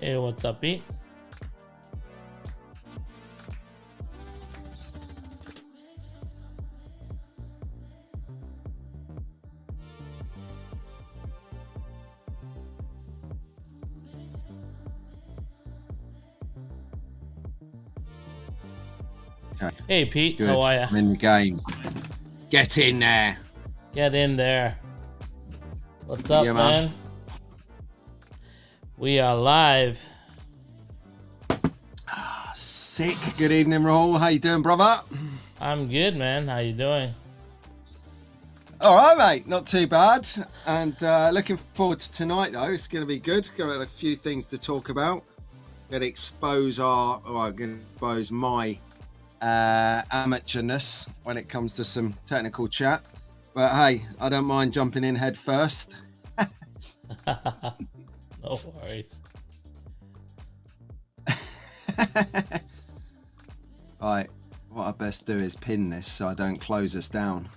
Hey, what's up, Pete? Okay. Hey, Pete. Good. How are ya? I'm in the game. Get in there. Get in there. What's up, Yeah, man. We are live. Sick. Good evening, Rahul. How you doing, brother? I'm good, man. How you doing? All right, mate. Not too bad. And looking forward to tonight, though. It's going to be good. Got a few things to talk about. Going to expose my amateurness when it comes to some technical chat. But hey, I don't mind jumping in head first. No worries. Right, what I best do is pin this so I don't close us down.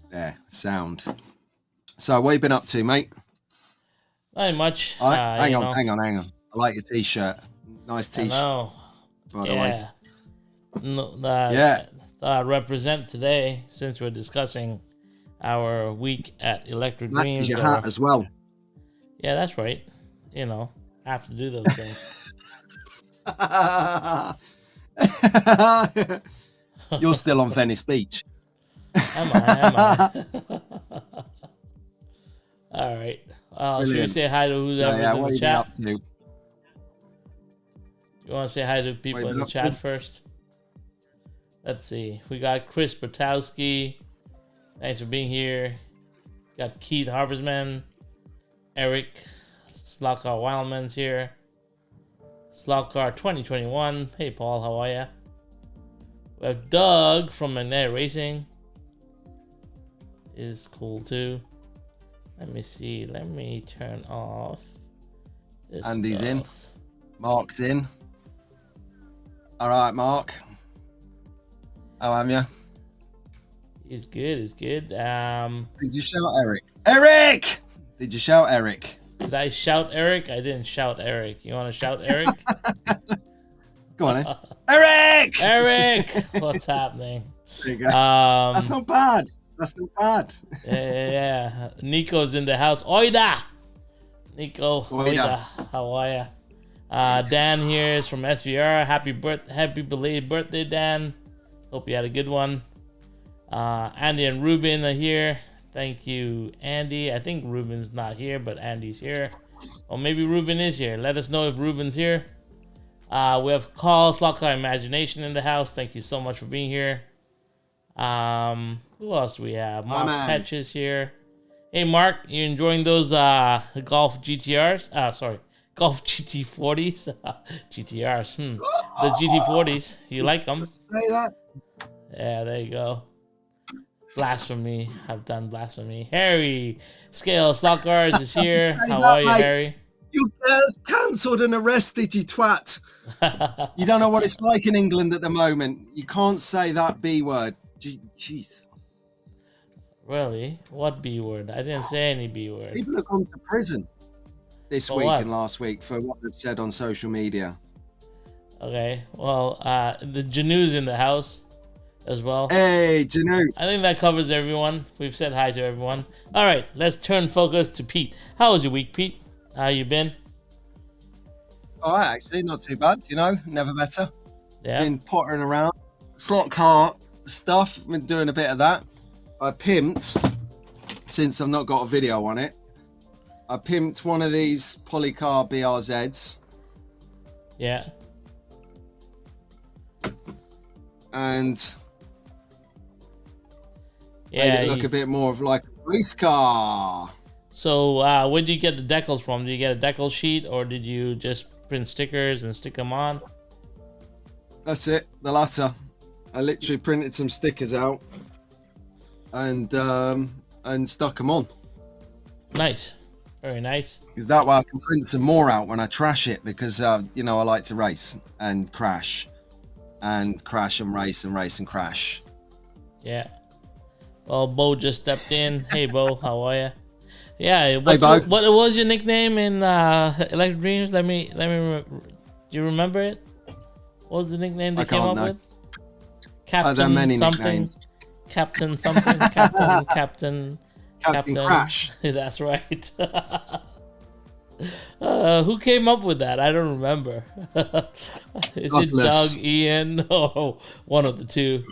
There, sound. So what have you been up to, mate? Not much. Hang on. I like your t-shirt. Nice t-shirt. I know. Yeah. No, Yeah. Represent today, since we're discussing our week at Electric That Dreams. is your hat as well. Yeah, that's right. You know, have to do those things. You're still on Venice Beach. Am I? All right. Should we say hi to who's ever in the chat? Up to? You want to say hi to people in the chat first? Let's see. We got Chris Bertowski. Thanks for being here. Got Keith Harborsman. Eric. Slotcar Wildman's here. Slotcar 2021. Hey, Paul. How are ya? We have Doug from Magnetic Racing. Is cool too. Let me see. Let me turn off this Andy's stuff. in. Mark's in. All right, Mark. How am you? He's good. He's good. Did you shout Eric? Eric! Did you shout Eric? Did I shout Eric? I didn't shout Eric. You want to shout Eric? Go on, then. Eric! Eric! What's happening? There you go. That's not bad. That's not bad. Yeah. Nico's in the house. Oida! Nico, Oida. How are ya? Dan here is from SVR. Happy belated birthday, Dan. Hope you had a good one. Andy and Ruben are here. Thank you, Andy. I think Ruben's not here, but Andy's here. Or maybe Ruben is here. Let us know if Ruben's here. We have Carl Slotcar Imagination in the house. Thank you so much for being here. Who else do we have? Mark Petch is here. Hey, Mark, you enjoying those Golf GTRs? Golf GT40s. GTRs. The GT40s. You like them? Say that. Yeah, there you go. Blasphemy. I've done blasphemy. Harry Scale Slotcars is here. How are you, Harry? You girls cancelled and arrested, you twat. You don't know what it's like in England at the moment. You can't say that B word. Jeez. Really? What B word? I didn't say any B word. People have gone to prison this For week what? and last week for what they've said on social media. Okay. Well, the Janu's in the house as well. Hey, Janu. I think that covers everyone. We've said hi to everyone. All right, let's turn focus to Pete. How was your week, Pete? How you been? All right, actually, not too bad. You know, never better. Yeah. Been pottering around. Slot car stuff. Been doing a bit of that. I pimped, since I've not got a video on it, I pimped one of these Polycar BRZs. Yeah. And Yeah. made it look a bit more of like a race car. So, where did you get the decals from? Did you get a decal sheet, or did you just print stickers and stick them on? That's it, the latter. I literally printed some stickers out and stuck them on. Nice. Very nice. Because that way I can print some more out when I trash it, because you know, I like to race and crash and race and crash. Yeah. Well, Bo just stepped in. Hey, Bo, how are you? Yeah, Hey, Bo. what was your nickname in Electric Dreams? Let me. Do you remember it? What was the nickname they I came can't up know. with? There are Captain many something. nicknames. Captain something. Captain. Captain Crash. That's right. Who came up with that? I don't remember. Is it Douglas. Doug, Ian, or one of the two?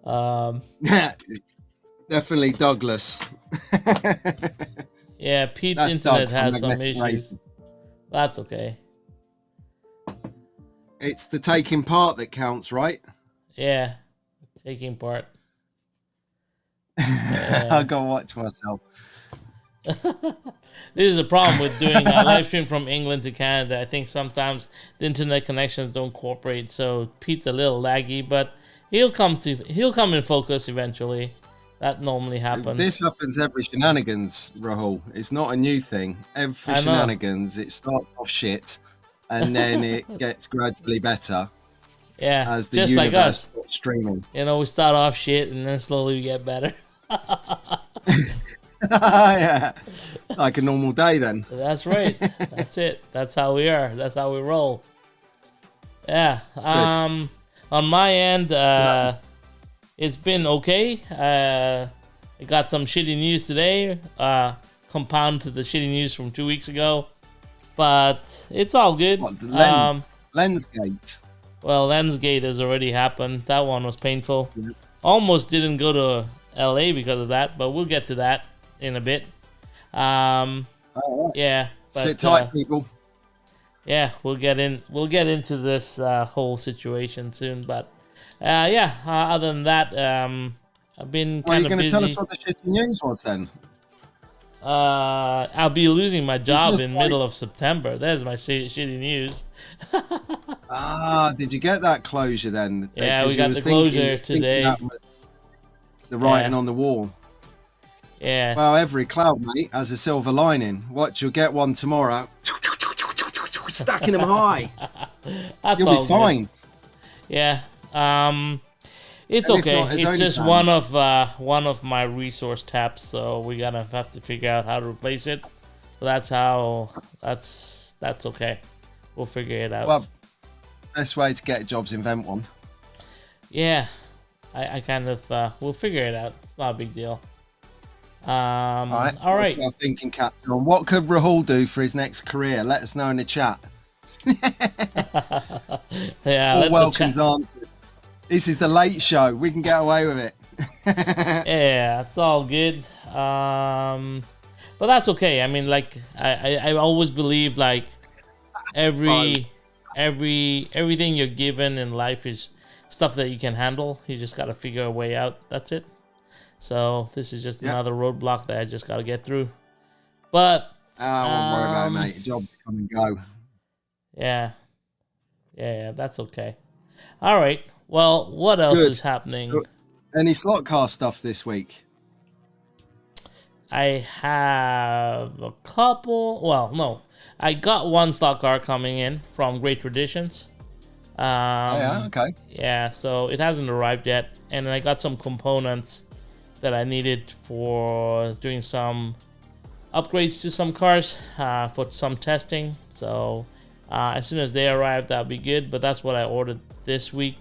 Yeah, definitely Douglas. Yeah, Pete's That's internet Doug from has some Magnetic issues. Racing. That's okay. It's the taking part that counts, right? Yeah, taking part. I gotta watch myself. This is a problem with doing a live stream from England to Canada. I think sometimes the internet connections don't cooperate, so Pete's a little laggy, but he'll come in focus eventually. That normally happens. This happens every shenanigans, Rahul. It's not a new thing. Every I know. shenanigans, it starts off shit, and then it gets gradually better. Yeah, as the just universe like us. stops streaming. You know, we start off shit and then slowly we get better. Yeah, like a normal day then. That's right. That's it. That's how we are. That's how we roll. Yeah. On my end, it's been okay. I got some shitty news today, compound to the shitty news from 2 weeks ago, but it's all good. What, Lensgate. Well, Lensgate has already happened. That one was painful. Almost didn't go to LA because of that, but we'll get to that in a bit. Yeah. But, sit tight, people. Yeah, we'll get into this whole situation soon. But yeah, other than that, I've been Well, kind you're of going to busy. tell us what the shitty news was then? I'll be losing my job in like- middle of September. There's my shitty news. Did you get that closure then? Yeah, Because we you got was the thinking- closure today. that was the writing Yeah. on the wall. Yeah. Well, every cloud, mate, has a silver lining. Watch, you'll get one tomorrow. Stacking them high. That's You'll all be fine. good. Yeah. It's And if okay. not, his It's own just fans. one of my resource taps, so we gotta have to figure out how to replace it. So that's okay. We'll figure it out. Well, best way to get jobs, invent one. Yeah. I kind of we'll figure it out. It's not a big deal. All right. I'm thinking, Captain, on what could Rahul do for his next career? Let us know in the chat. Yeah. All welcomes answered. This is the late show. We can get away with it. Yeah, it's all good. But that's okay. I mean, like I always believe like everything you're given in life is stuff that you can handle. You just got to figure a way out. That's it. So this is just another roadblock that I just got to get through. But I won't worry about it, mate. Jobs come and go. yeah, that's okay. All right. Well, what else is happening? So, any slot car stuff this week? I have a couple. Well, no, I got one slot car coming in from Great Traditions. Okay. Yeah, so it hasn't arrived yet, and I got some components that I needed for doing some upgrades to some cars for some testing. So as soon as they arrive, that'll be good. But that's what I ordered this week.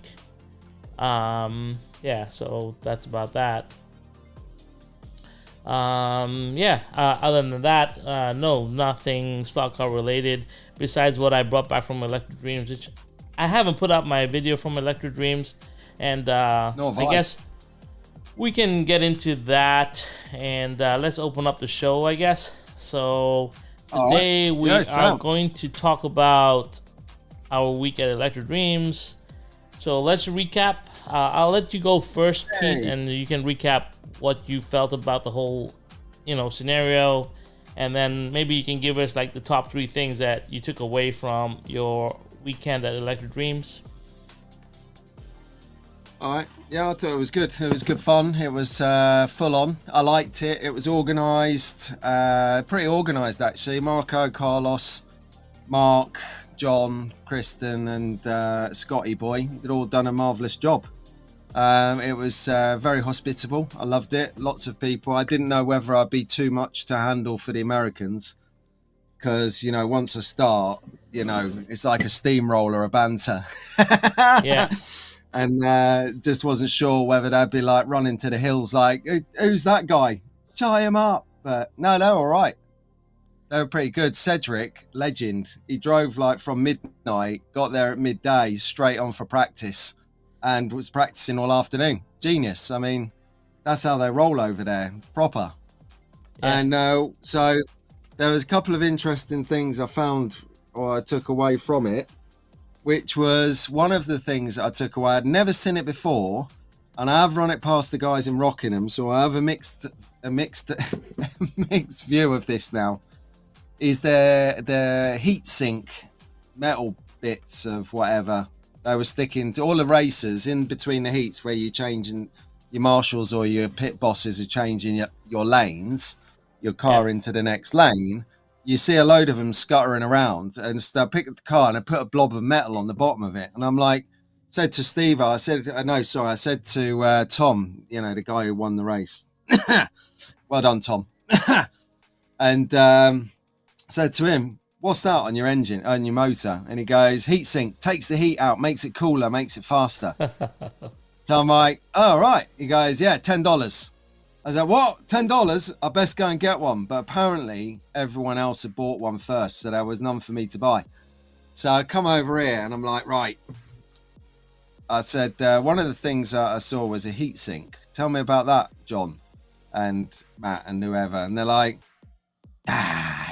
Yeah, so that's about that. Other than that, no, nothing slot car related besides what I brought back from Electric Dreams, which I haven't put up my video from Electric Dreams, and I guess we can get into that, and let's open up the show, I guess. So today we are going to talk about our week at Electric Dreams. So let's recap. I'll let you go first, Pete, and you can recap what you felt about the whole, scenario, and then maybe you can give us like the top 3 things that you took away from your weekend at Electric Dreams. All right. Yeah, I thought it was good. It was good fun. It was full on. I liked it. It was organised. Pretty organised, actually. Marco, Carlos, Mark, John, Kristen, and Scotty Boy. They'd all done a marvellous job. It was very hospitable. I loved it. Lots of people. I didn't know whether I'd be too much to handle for the Americans because, you know, once I start, you know, it's like a steamroller, a banter. Yeah. And just wasn't sure whether they'd be like running to the hills like, who's that guy? Tie him up. But no, they're all right. They were pretty good. Cedric, legend. He drove like from midnight, got there at midday, straight on for practice, and was practicing all afternoon. Genius. I mean, that's how they roll over there, proper. Yeah. And so there was a couple of interesting things I found or I took away from it, which was one of the things that I took away. I'd never seen it before, and I have run it past the guys in Rockingham, so I have a mixed mixed view of this now. Is the heat sink metal bits of whatever they were sticking to all the racers in between the heats where you're changing your marshals or your pit bosses are changing your lanes, your car into the next lane. You see a load of them scuttering around, and so I picked up the car and I put a blob of metal on the bottom of it, and I'm like, said to Steve, I said to Tom, you know, the guy who won the race. Well done, Tom. And said to him, what's that on your engine, on your motor? And he goes, heat sink, takes the heat out, makes it cooler, makes it faster. So I'm like, oh, right. He goes, yeah, $10. I was like, what? $10? I best go and get one. But apparently everyone else had bought one first, so there was none for me to buy. So I come over here and I'm like, right. I said, one of the things that I saw was a heat sink. Tell me about that, John and Matt and whoever. And they're like,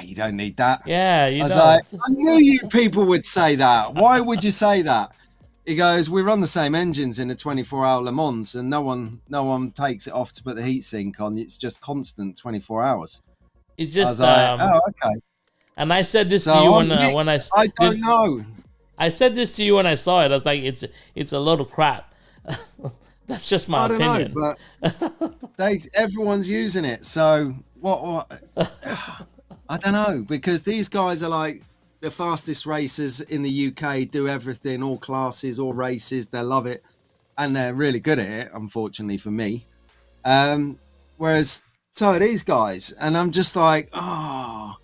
you don't need that. Yeah, you I was don't. like, I knew you people would say that. Why would you say that? He goes, we run the same engines in a 24-hour Le Mans, and no one takes it off to put the heat sink on. It's just constant 24 hours. It's just. I was like, oh, okay. And I said this to you when I don't know. I said this to you when I saw it. I was like, it's a load of crap. That's just my opinion. I don't know, but everyone's using it. So what? I don't know, because these guys are like the fastest racers in the UK, do everything, all classes, all races. They love it, and they're really good at it. Unfortunately for me, whereas so are these guys, and I'm just like, oh.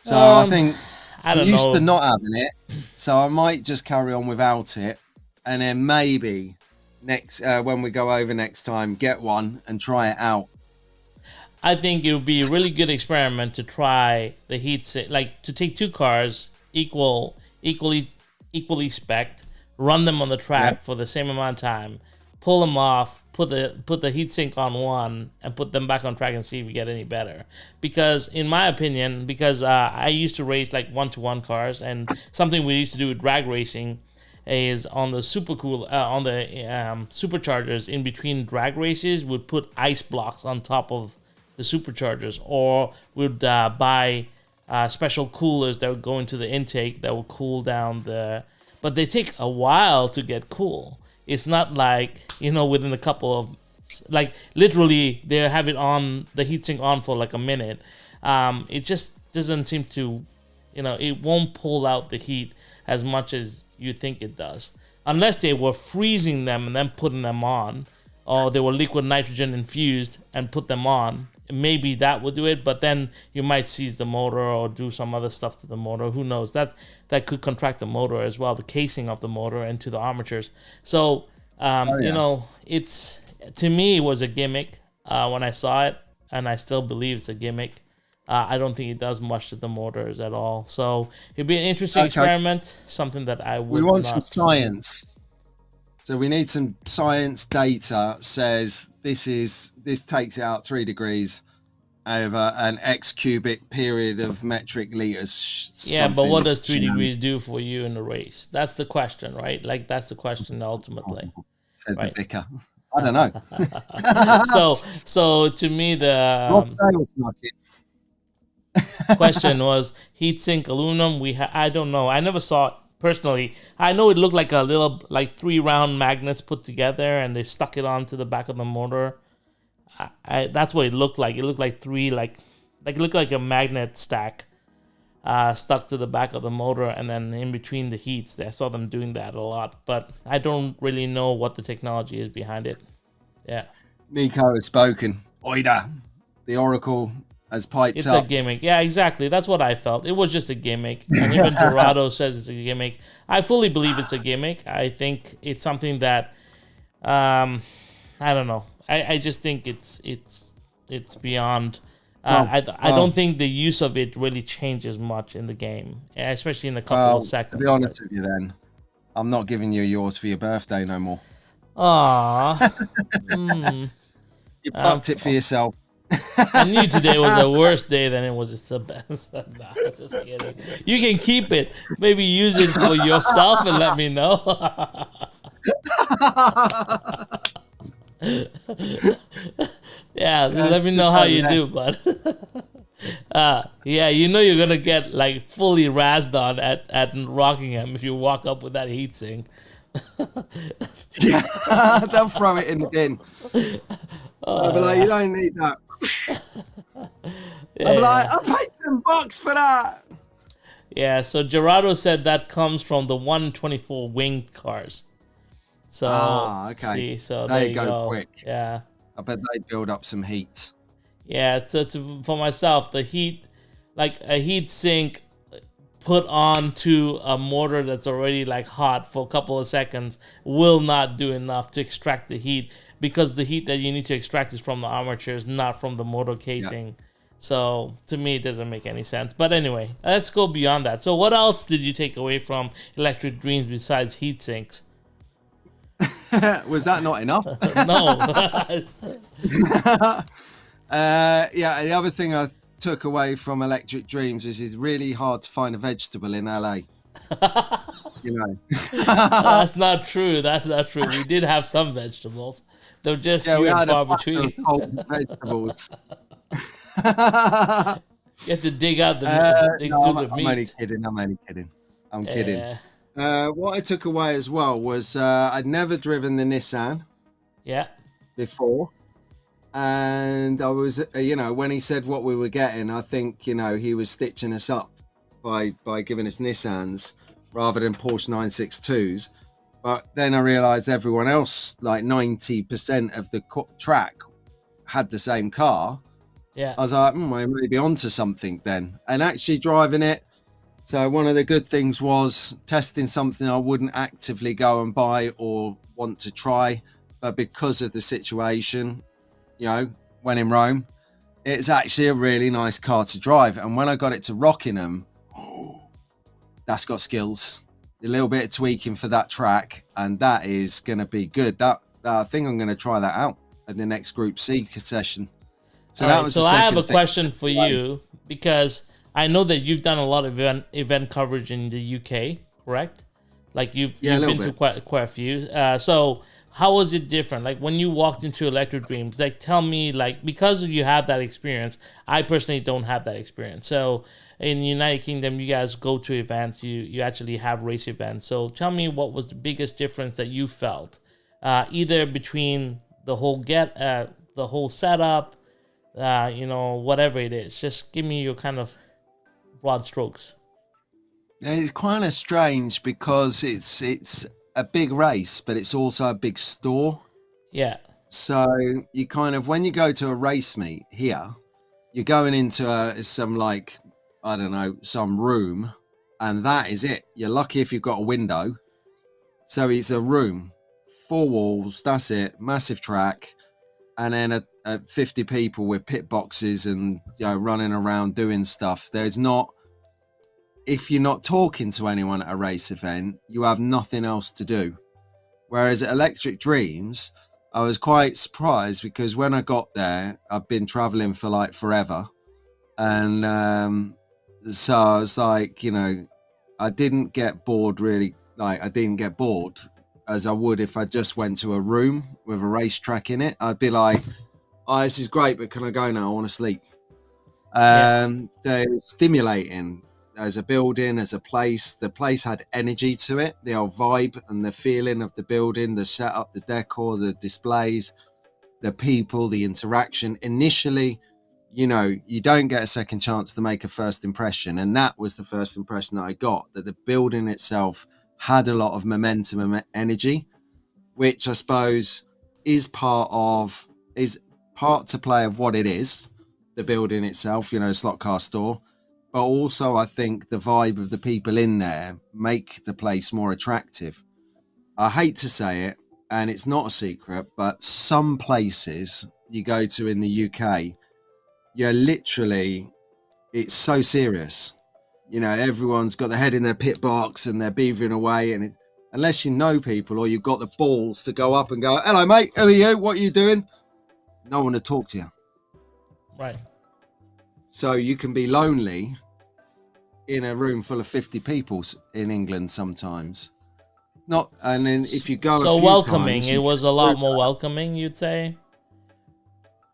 So I think I'm used to not having it, so I might just carry on without it, and then maybe next when we go over next time, get one and try it out. I think it would be a really good experiment to try the heat sink, like to take two cars equally spec'd, run them on the track for the same amount of time, pull them off, put the heat sink on one, and put them back on track and see if we get any better. Because in my opinion, I used to race like 1-to-1 cars, and something we used to do with drag racing is on the superchargers in between drag races, would put ice blocks on top of the superchargers, or would buy special coolers that would go into the intake that will cool down but they take a while to get cool. It's not like, within a couple of, like literally they have it on, the heatsink on for like a minute. It just doesn't seem to, it won't pull out the heat as much as you think it does, unless they were freezing them and then putting them on, or they were liquid nitrogen infused and put them on. Maybe that would do it, but then you might seize the motor or do some other stuff to the motor. Who knows? That could contract the motor as well, the casing of the motor and to the armatures. So, it's, to me, it was a gimmick when I saw it, and I still believe it's a gimmick. I don't think it does much to the motors at all. So it'd be an interesting experiment, something that I would. We want some science. So we need some science data. Says this takes it out 3 degrees over an X cubic period of metric liters. Yeah, but what does 3 degrees do for you in the race? That's the question, right? Like, that's the question ultimately. Said the vicar. I don't know. so to me, the question was heatsink aluminum. I don't know. I never saw it personally. I know it looked like a little, like 3 round magnets put together, and they stuck it onto the back of the motor. That's what it looked like. It looked like 3, like it looked like a magnet stack. stuck to the back of the motor, and then in between the heats. I saw them doing that a lot, but I don't really know what the technology is behind it. Yeah. Nico has spoken. Oida. The Oracle has piped It's up. a gimmick. Yeah, exactly. That's what I felt. It was just a gimmick. And even Gerardo says it's a gimmick. I fully believe it's a gimmick. I think it's something that, I don't know. I just think it's beyond. I don't think the use of it really changes much in the game, especially in a couple of seconds. To be honest with you, then, I'm not giving you yours for your birthday no more. Aww. You fucked it for yourself. I knew today was a worse day than it was the best. Nah, just kidding. You can keep it. Maybe use it for yourself and let me know. Yeah, let me know how you do, bud. Yeah, you know you're gonna get like fully razzed on at Rockingham if you walk up with that heatsink. Yeah, they'll throw it in the bin. I'll be like, you don't need that. Yeah. I'll be like, I paid $10 for that. Yeah, so Gerardo said that comes from the 124 winged cars. So, okay. See, so there you go. Quick. Yeah. I bet they build up some heat. Yeah, so for myself, the heat, like a heat sink put onto a motor that's already like hot for a couple of seconds will not do enough to extract the heat, because the heat that you need to extract is from the armatures, not from the motor casing. Yeah. So to me, it doesn't make any sense. But anyway, let's go beyond that. So what else did you take away from Electric Dreams besides heat sinks? Was that not enough? No. Yeah, the other thing I took away from Electric Dreams is it's really hard to find a vegetable in LA. You know. That's not true. That's not true. We did have some vegetables. They're just few and far between. Vegetables. You have to dig out the meat. I'm only kidding. I'm kidding. What I took away as well was I'd never driven the Nissan. Yeah. Before. And I was, when he said what we were getting, I think, he was stitching us up by giving us Nissans rather than Porsche 962s. But then I realized everyone else, like 90% of the track, had the same car. Yeah. I was like, I may be onto something then. And actually driving it. So one of the good things was testing something I wouldn't actively go and buy or want to try. But because of the situation, when in Rome, it's actually a really nice car to drive. And when I got it to Rockingham, that's got skills. A little bit of tweaking for that track, and that is going to be good. That I think I'm going to try that out at the next Group C session. So that was. So I have a question for you, because I know that you've done a lot of event coverage in the UK, correct? Like you've been to quite a few. So how was it different? Like when you walked into Electric Dreams, like tell me, like, because you have that experience, I personally don't have that experience. So in the United Kingdom, you guys go to events, you actually have race events. So tell me, what was the biggest difference that you felt, either between the whole setup, whatever it is. Just give me your kind of broad strokes. It's kind of strange because it's a big race, but it's also a big store. Yeah. So you kind of, when you go to a race meet here, you're going into some room, and that is it. You're lucky if you've got a window. So it's a room, 4 walls, that's it, massive track, and then 50 people with pit boxes and running around doing stuff. There's not. If you're not talking to anyone at a race event, you have nothing else to do. Whereas at Electric Dreams, I was quite surprised because when I got there, I've been traveling for like forever. And so I was like, I didn't get bored really. Like I didn't get bored as I would if I just went to a room with a racetrack in it. I'd be like, oh, this is great, but can I go now? I want to sleep. So stimulating. As a building, as a place, the place had energy to it, the old vibe and the feeling of the building, the setup, the decor, the displays, the people, the interaction. Initially, you know, you don't get a second chance to make a first impression. And that was the first impression that I got, that the building itself had a lot of momentum and energy, which I suppose is part to play of what it is, the building itself, you know, slot car store. But also I think the vibe of the people in there make the place more attractive. I hate to say it, and it's not a secret, but some places you go to in the UK, you're literally, it's so serious. You know, everyone's got their head in their pit box and they're beavering away, and unless you know people or you've got the balls to go up and go, hello mate, who are you, what are you doing, no one to talk to you. Right. So you can be lonely in a room full of 50 people in England sometimes. Not, and then if you go so a few welcoming times, it was a lot more welcoming, you'd say.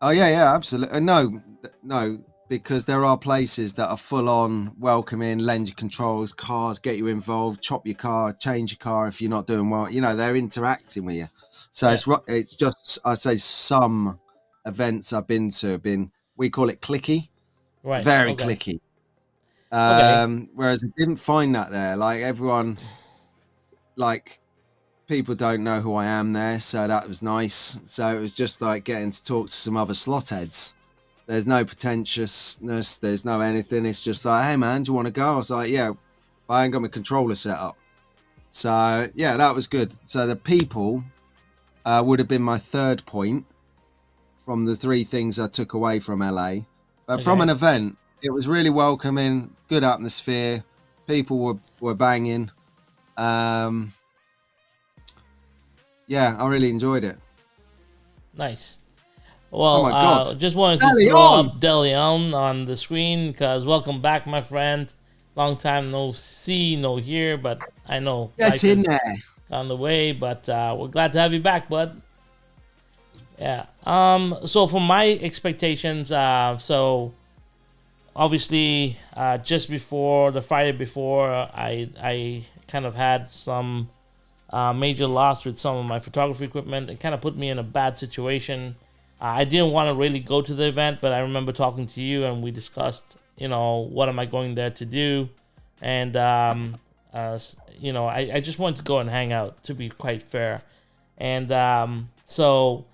Oh yeah, absolutely. No, because there are places that are full on welcoming, lend you controls, cars, get you involved, chop your car, change your car if you're not doing well. You know, they're interacting with you. So it's just, I say, some events I've been to have been, we call it clicky, right? Very clicky. Whereas I didn't find that there. Like everyone, like people don't know who I am there, so that was nice. So it was just like getting to talk to some other slot heads. There's no pretentiousness, there's no anything. It's just like, hey man, do you want to go? I was like, yeah, but I ain't got my controller set up. So yeah, that was good. So the people would have been my third point from the three things I took away from LA. But from an event, it was really welcoming, good atmosphere. People were banging. Yeah, I really enjoyed it. Nice. Well, just wanted to throw up DeLeon on the screen because welcome back, my friend. Long time no see, no hear, but I know that's in there on the way. But we're glad to have you back, bud. Yeah. So for my expectations, so obviously, just before the Friday before, I kind of had some major loss with some of my photography equipment. It kind of put me in a bad situation. I didn't want to really go to the event, but I remember talking to you and we discussed, you know, what am I going there to do? And, you know, I just wanted to go and hang out, to be quite fair. And so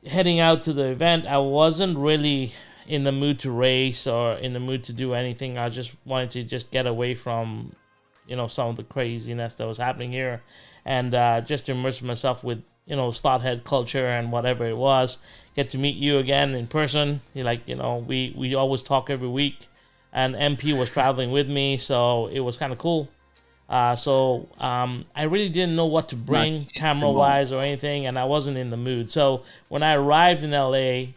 heading out to the event, I wasn't really in the mood to race or in the mood to do anything. I just wanted to just get away from, you know, some of the craziness that was happening here and just immerse myself with, you know, slothead culture and whatever it was. Get to meet you again in person. Like, you know, we always talk every week, and MP was traveling with me, so it was kind of cool. So I really didn't know what to bring camera-wise or anything, and I wasn't in the mood. So when I arrived in LA,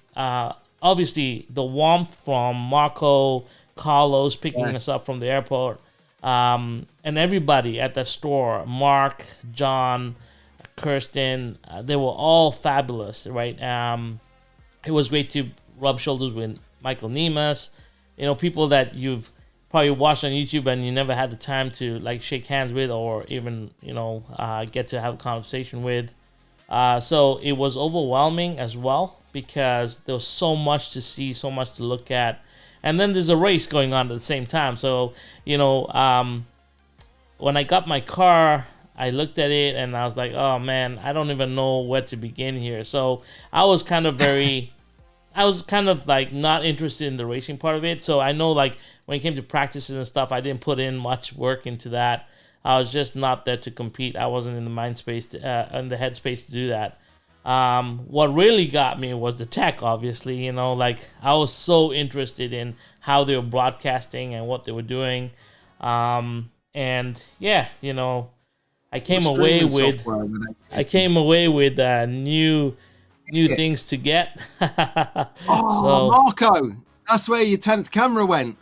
obviously the warmth from Marco, Carlos picking us up from the airport, and everybody at the store, Mark, John, Kirsten, they were all fabulous, right? It was great to rub shoulders with Michael Nemas, you know, people that you've probably watched on YouTube and you never had the time to like shake hands with or even, you know, get to have a conversation with. So it was overwhelming as well because there was so much to see, so much to look at. And then there's a race going on at the same time. So, you know, when I got my car, I looked at it and I was like, oh man, I don't even know where to begin here. So I was kind of like not interested in the racing part of it. So I know like when it came to practices and stuff, I didn't put in much work into that. I was just not there to compete. I wasn't in the mind space, in the headspace to do that. What really got me was the tech, obviously, you know, like I was so interested in how they were broadcasting and what they were doing. And yeah, you know, I came away with new things to get. So, Marco, that's where your 10th camera went.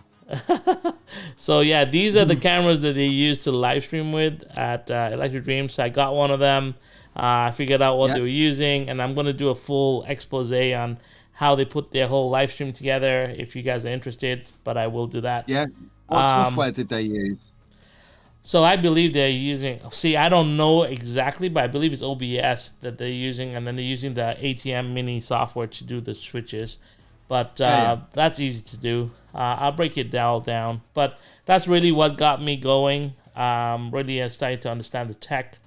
So yeah, these are the cameras that they use to live stream with at Electric Dreams. So I got one of them. I figured out what they were using, and I'm going to do a full expose on how they put their whole live stream together if you guys are interested, but I will do that. Yeah. What software did they use? So I believe they're using, I don't know exactly, but I believe it's OBS that they're using, and then they're using the ATM mini software to do the switches. but Yeah. that's easy to do. I'll break it all down, but that's really what got me going. Really starting to understand the tech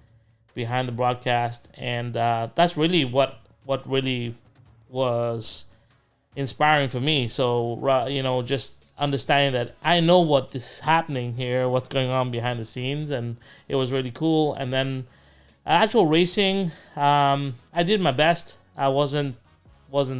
behind the broadcast, and that's really what really was inspiring for me. So just understanding that I know what is happening here, what's going on behind the scenes, and it was really cool. And then actual racing, I did my best. I wasn't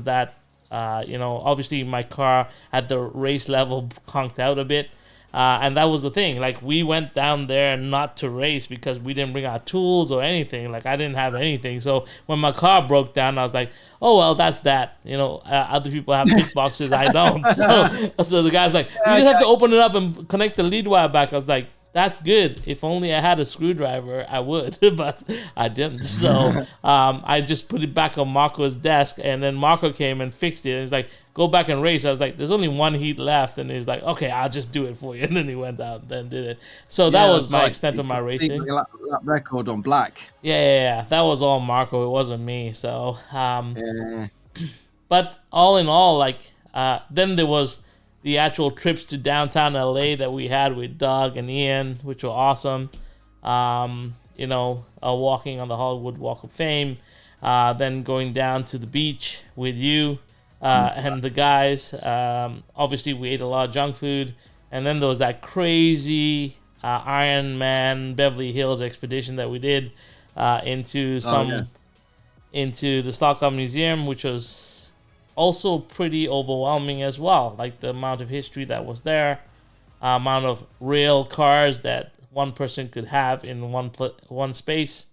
that obviously my car at the race level conked out a bit. And that was the thing. Like, we went down there not to race because we didn't bring our tools or anything. Like, I didn't have anything. So when my car broke down, I was like, "Oh well, that's that." Other people have pit boxes, I don't. So the guy's like, "You just have to open it up and connect the lead wire back." I was like, "That's good. If only I had a screwdriver, I would," but I didn't. So I just put it back on Marco's desk, and then Marco came and fixed it. And he's like, "Go back and race." I was like, "There's only one heat left," and he's like, "Okay, I'll just do it for you." And then he went out and did it. So that was my extent of my racing. That record on black. Yeah. That was all Marco. It wasn't me. So, Yeah. but all in all, like, then there was the actual trips to downtown LA that we had with Doug and Ian, which were awesome. Walking on the Hollywood Walk of Fame, then going down to the beach with you and the guys. Obviously, we ate a lot of junk food, and then there was that crazy Iron Man Beverly Hills expedition that we did into the Stockholm Museum, which was also pretty overwhelming as well. Like, the amount of history that was there, amount of real cars that one person could have in one space.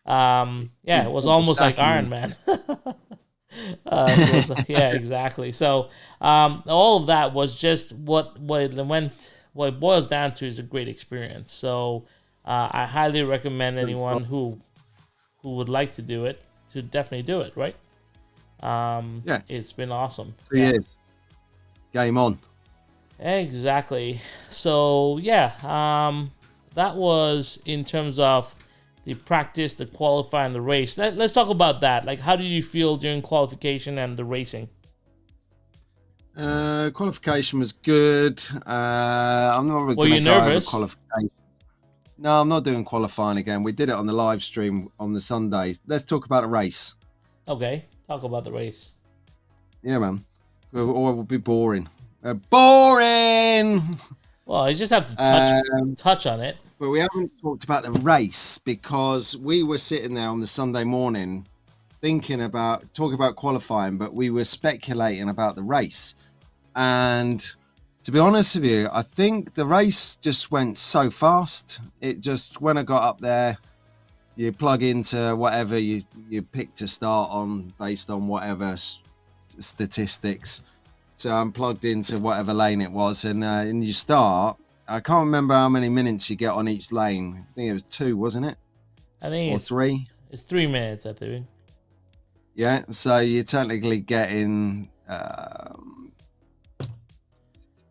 It was almost like Iron Man. Exactly. So all of that was just what it boils down to is a great experience. So I highly recommend anyone who would like to do it to definitely do it. Right. It's been awesome. 3 years. Game on. Exactly. So that was in terms of the practice, the qualifying, the race. Let's talk about that. Like, how did you feel during qualification and the racing? Qualification was good. I'm not really going to go over qualification. No, I'm not doing qualifying again. We did it on the live stream on the Sundays. Let's talk about the race. Okay, talk about the race. Yeah, man. Or it will be boring. Boring! Well, you just have to touch on it. But we haven't talked about the race because we were sitting there on the Sunday morning talking about qualifying, but we were speculating about the race. And to be honest with you, I think the race just went so fast. It just, when I got up there, you plug into whatever you pick to start on based on whatever statistics. So I'm plugged into whatever lane it was, and you start. I can't remember how many minutes you get on each lane. I think it was 2, wasn't it? I think it's 3. It's 3 minutes, I think. Yeah, so you're technically getting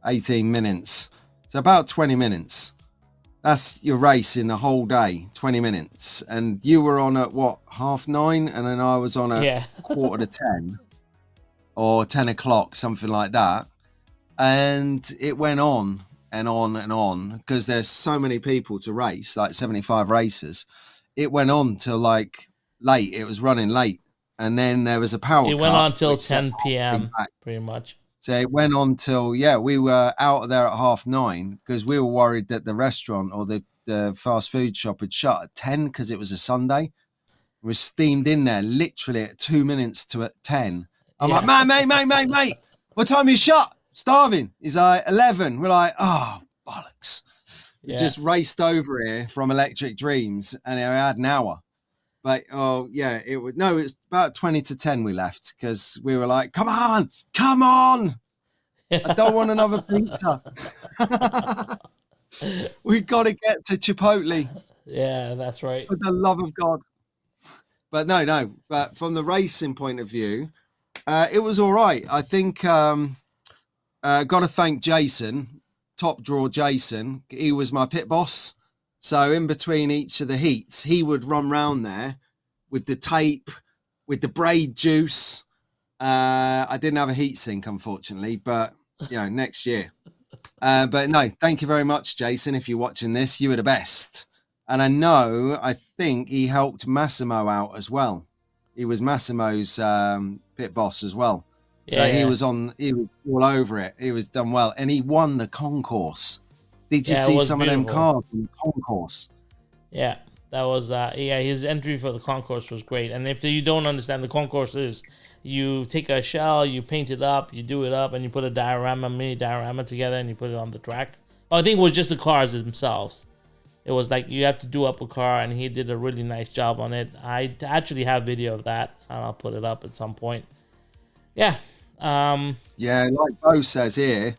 18 minutes. So about 20 minutes. That's your race in the whole day, 20 minutes. And you were on at, 9:30? And then I was on at 9:45 or 10 o'clock, something like that. And it went on and on and on because there's so many people to race, like 75 racers. It went on till like late. It was running late. And then there was a power cut. It went on till 10 p.m. pretty much. So it went on till, we were out of there at 9:30 because we were worried that the restaurant or the fast food shop had shut at 10 because it was a Sunday. We were steamed in there literally at 2 minutes to 10. I'm like, mate, what time you shut? Starving. He's like, 11. We're like, oh, bollocks. We just raced over here from Electric Dreams and we had an hour. But, it was about 20 to 10 we left because we were like, come on. I don't want another pizza. We got to get to Chipotle. Yeah, that's right. For the love of God. But no. But from the racing point of view, it was all right. I think got to thank Jason, top draw Jason. He was my pit boss. So in between each of the heats, he would run round there with the tape, with the braid juice, I didn't have a heat sink, unfortunately, but next year. But no, thank you very much, Jason. If you're watching this, you were the best. And I think he helped Massimo out as well. He was Massimo's pit boss as well. So he was all over it. He was done well. And he won the concourse. Did you see some of them cars in the concourse? Yeah, that was, his entry for the concourse was great. And if you don't understand, the concourse is you take a shell, you paint it up, you do it up, and you put a mini diorama together, and you put it on the track. I think it was just the cars themselves. It was like you have to do up a car, and he did a really nice job on it. I actually have video of that, and I'll put it up at some point. Yeah. Yeah, like Bo says here,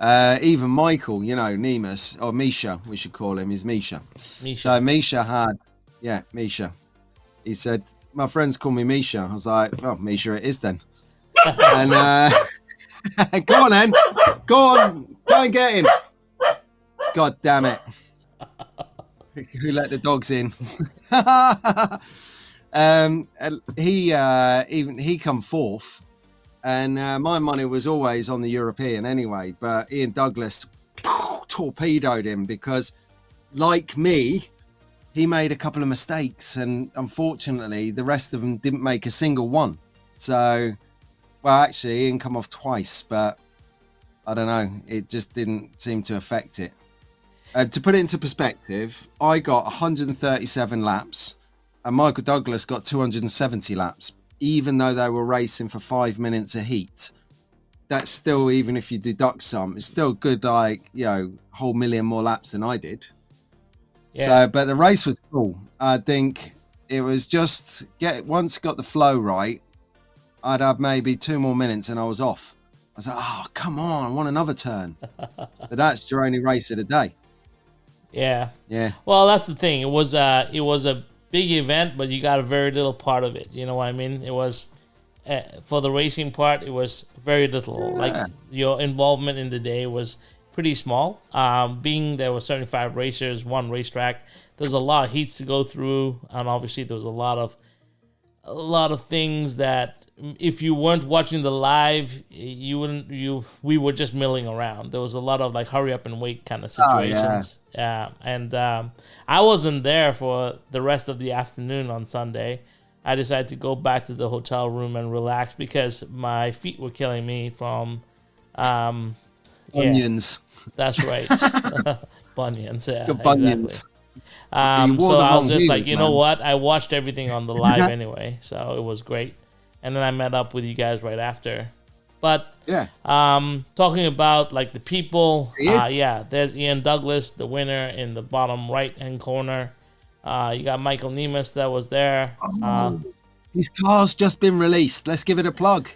even Michael, Nemus, or Misha, we should call him, is Misha. So Misha had, Misha. He said, my friends call me Misha. I was like, well, Misha it is then. And go on then. Go and get him. God damn it. Who let the dogs in? He come fourth. And my money was always on the European anyway. But Ian Douglas torpedoed him because, like me, he made a couple of mistakes, and unfortunately, the rest of them didn't make a single one. So, well, actually, Ian come off twice, but I don't know. It just didn't seem to affect it. To put it into perspective, I got 137 laps, and Michael Douglas got 270 laps, even though they were racing for 5 minutes a heat. That's still, even if you deduct some, it's still good, like, whole million more laps than I did. Yeah. So, but the race was cool. I think it was just once got the flow right, I'd have maybe 2 more minutes and I was off. I was like, oh, come on, I want another turn. But that's your only race of the day. Yeah. Yeah. Well, that's the thing. It was a big event, but you got a very little part of it. You know what I mean? It was for the racing part, it was very little. Yeah. Like your involvement in the day was pretty small. Being there were 75 racers, one racetrack, there's a lot of heats to go through, and obviously there was a lot of things that if you weren't watching the live, we were just milling around. There was a lot of like hurry up and wait kind of situations. Oh, yeah. And I wasn't there for the rest of the afternoon on Sunday. I decided to go back to the hotel room and relax because my feet were killing me from onions. That's right. Bunions, yeah. Bunions. Exactly. So I was just like, you know what? I watched everything on the live anyway, so it was great. And then I met up with you guys right after. But yeah, talking about like the people, there's Ian Douglas, the winner in the bottom right-hand corner. You got Michael Nemus that was there. His car's just been released. Let's give it a plug.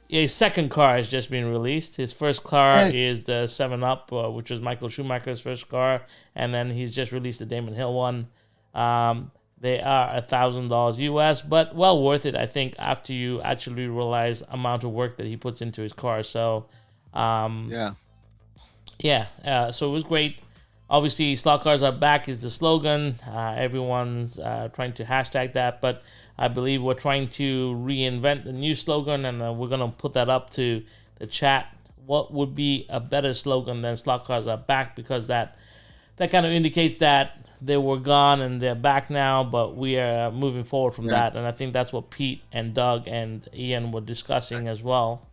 Yeah, his second car has just been released. His first car is the 7-Up, which was Michael Schumacher's first car. And then he's just released the Damon Hill one. They are $1,000 US, but well worth it, I think, after you actually realize amount of work that he puts into his car. So, so it was great. Obviously, slot cars are back is the slogan. Everyone's trying to hashtag that, but I believe we're trying to reinvent the new slogan, and we're going to put that up to the chat. What would be a better slogan than slot cars are back? Because that kind of indicates that they were gone and they're back now, but we are moving forward from that. And I think that's what Pete and Doug and Ian were discussing as well.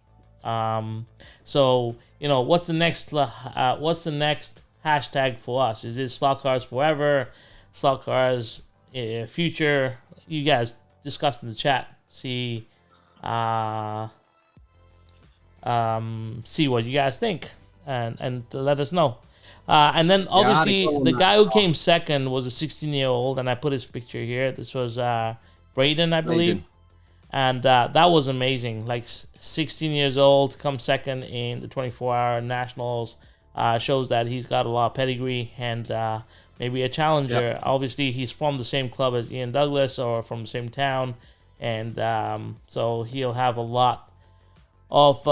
So, what's the next hashtag for us? Is it slot cars forever, slot cars future? You guys discuss in the chat. See what you guys think, and let us know. And then obviously the guy who came second was a 16-year-old, and I put his picture here. This was Braden, I believe. And that was amazing. Like 16 years old, come second in the 24-hour nationals. Shows that he's got a lot of pedigree and maybe a challenger. Yep. Obviously, he's from the same club as Ian Douglas or from the same town. And so he'll have a lot of,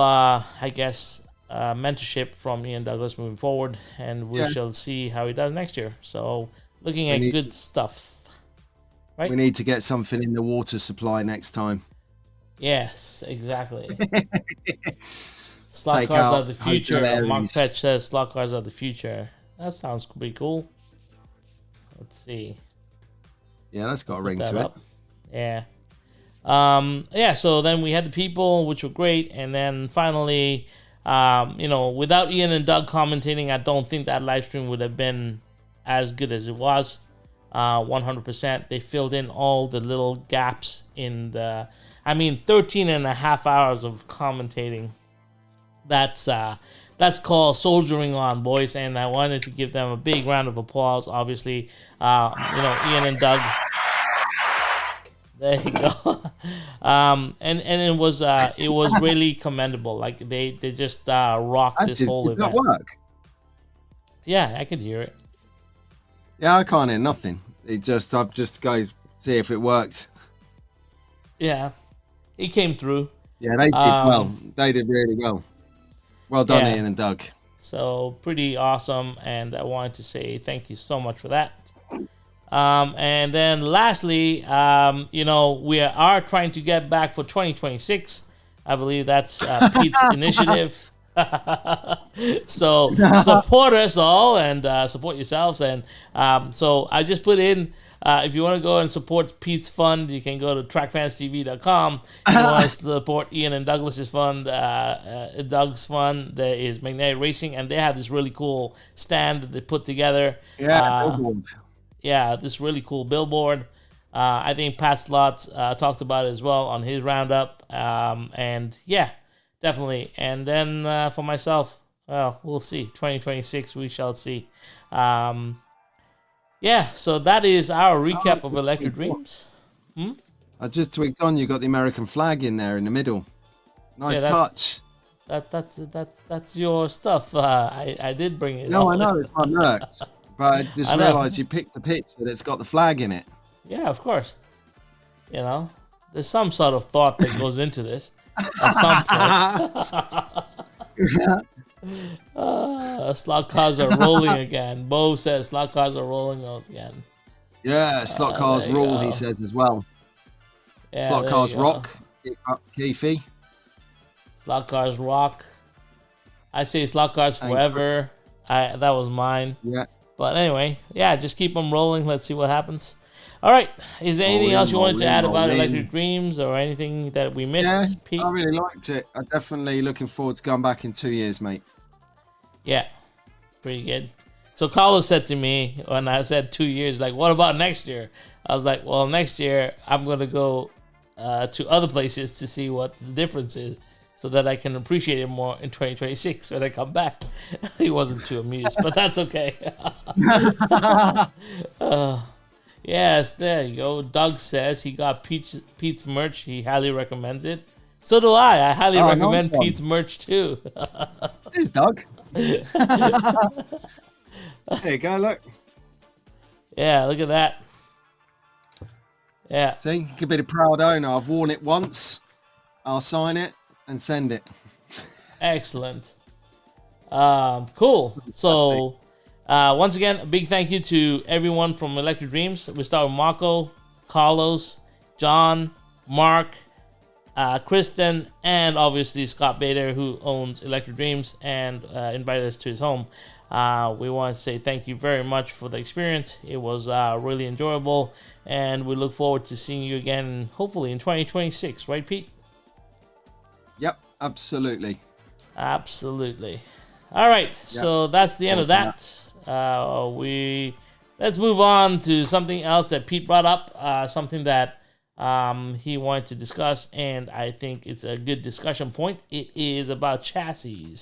mentorship from Ian Douglas moving forward. And we shall see how he does next year. So looking at good stuff. Right? We need to get something in the water supply next time. Yes, exactly. Slot Take cars are out the Hotel future. Mark Aries. Petch says slot cars are the future. That sounds pretty cool. Let's see. Yeah, that's got Let's a look ring that to it. up. Yeah. Yeah, so then we had the people, which were great, and then finally, without Ian and Doug commentating, I don't think that live stream would have been as good as it was. 100%. They filled in all the little gaps in the. 13 and a half hours of commentating. That's called soldiering on, boys, and I wanted to give them a big round of applause. Obviously, Ian and Doug. There you go. And it was really commendable. Like they just rocked this Actually, whole did that event. work? Yeah, I could hear it. Yeah, I can't hear nothing. I've just go see if it worked. Yeah, it came through. Yeah, they did well. They did really well. Well done, Yeah. Ian and Doug. So pretty awesome, and I wanted to say thank you so much for that. And then lastly, we are trying to get back for 2026. I believe that's Pete's initiative. So support us all and support yourselves. And so I just put in, if you want to go and support Pete's fund, you can go to trackfanstv.com. If you want to support Ian and Douglas's fund, Doug's fund, there is Magnetic Racing, and they have this really cool stand that they put together. Yeah, this really cool billboard. I think Pat Slots talked about it as well on his roundup. And yeah, definitely. And then for myself, well, we'll see. 2026, we shall see. Yeah, so that is our recap of Electric Dreams. I just tweaked on. You got the American flag in there in the middle. Nice touch. That's your stuff. I did bring it. No, I know it's my merch. But I just realised you picked a picture that's got the flag in it. Yeah, of course. There's some sort of thought that goes into this at some point. Slot cars are rolling again. Bo says slot cars are rolling again. Yeah, slot cars rule, he says as well. Yeah, slot cars rock, Keithy. Slot cars rock. I say slot cars forever. That was mine. Yeah. But anyway, yeah, just keep them rolling. Let's see what happens. All right. Is there anything else you wanted to add about Electric Dreams or anything that we missed, yeah, Pete? I really liked it. I'm definitely looking forward to going back in 2 years, mate. Yeah, pretty good. So Carlos said to me when I said 2 years, like, what about next year? I was like, well, next year I'm going to go to other places to see what the difference is, so that I can appreciate it more in 2026 when I come back. He wasn't too amused, but that's okay. Yes, there you go. Doug says he got Pete's merch. He highly recommends it. So do I. I highly recommend Pete's merch too. Cheers, Doug. There you go, look. Yeah, look at that. Yeah. See, you could be the proud owner. I've worn it once. I'll sign it and send it. Excellent. Cool. So, once again, a big thank you to everyone from Electric Dreams. We start with Marco, Carlos, John, Mark, Kristen, and obviously Scott Bader, who owns Electric Dreams and invited us to his home. We want to say thank you very much for the experience. It was really enjoyable, and we look forward to seeing you again, hopefully in 2026. Right, Pete? Yep, absolutely. Absolutely. All right, so that's the end of that. Let's move on to something else that Pete brought up, something that he wanted to discuss, and I think it's a good discussion point. It is about chassis,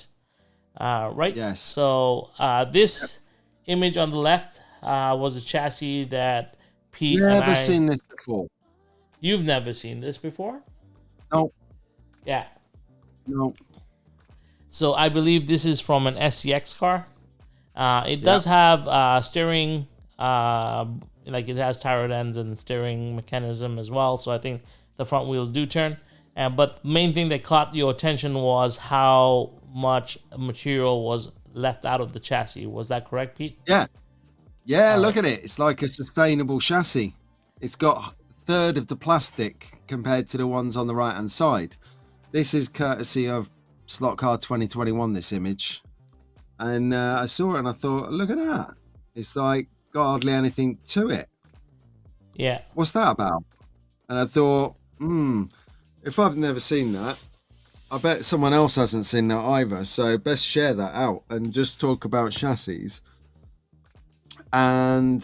right? Yes. So this image on the left was a chassis that Pete Never seen this before. You've never seen this before? No. Yeah. No. So I believe this is from an SCX car. It does have steering, like it has tie rod ends and steering mechanism as well. So I think the front wheels do turn. But the main thing that caught your attention was how much material was left out of the chassis. Was that correct, Pete? Yeah. Yeah, look at it. It's like a sustainable chassis. It's got a third of the plastic compared to the ones on the right hand side. This is courtesy of Slot Car 2021, this image. And I saw it and I thought, look at that. It's like got hardly anything to it. Yeah. What's that about? And I thought, if I've never seen that, I bet someone else hasn't seen that either. So best share that out and just talk about chassis. And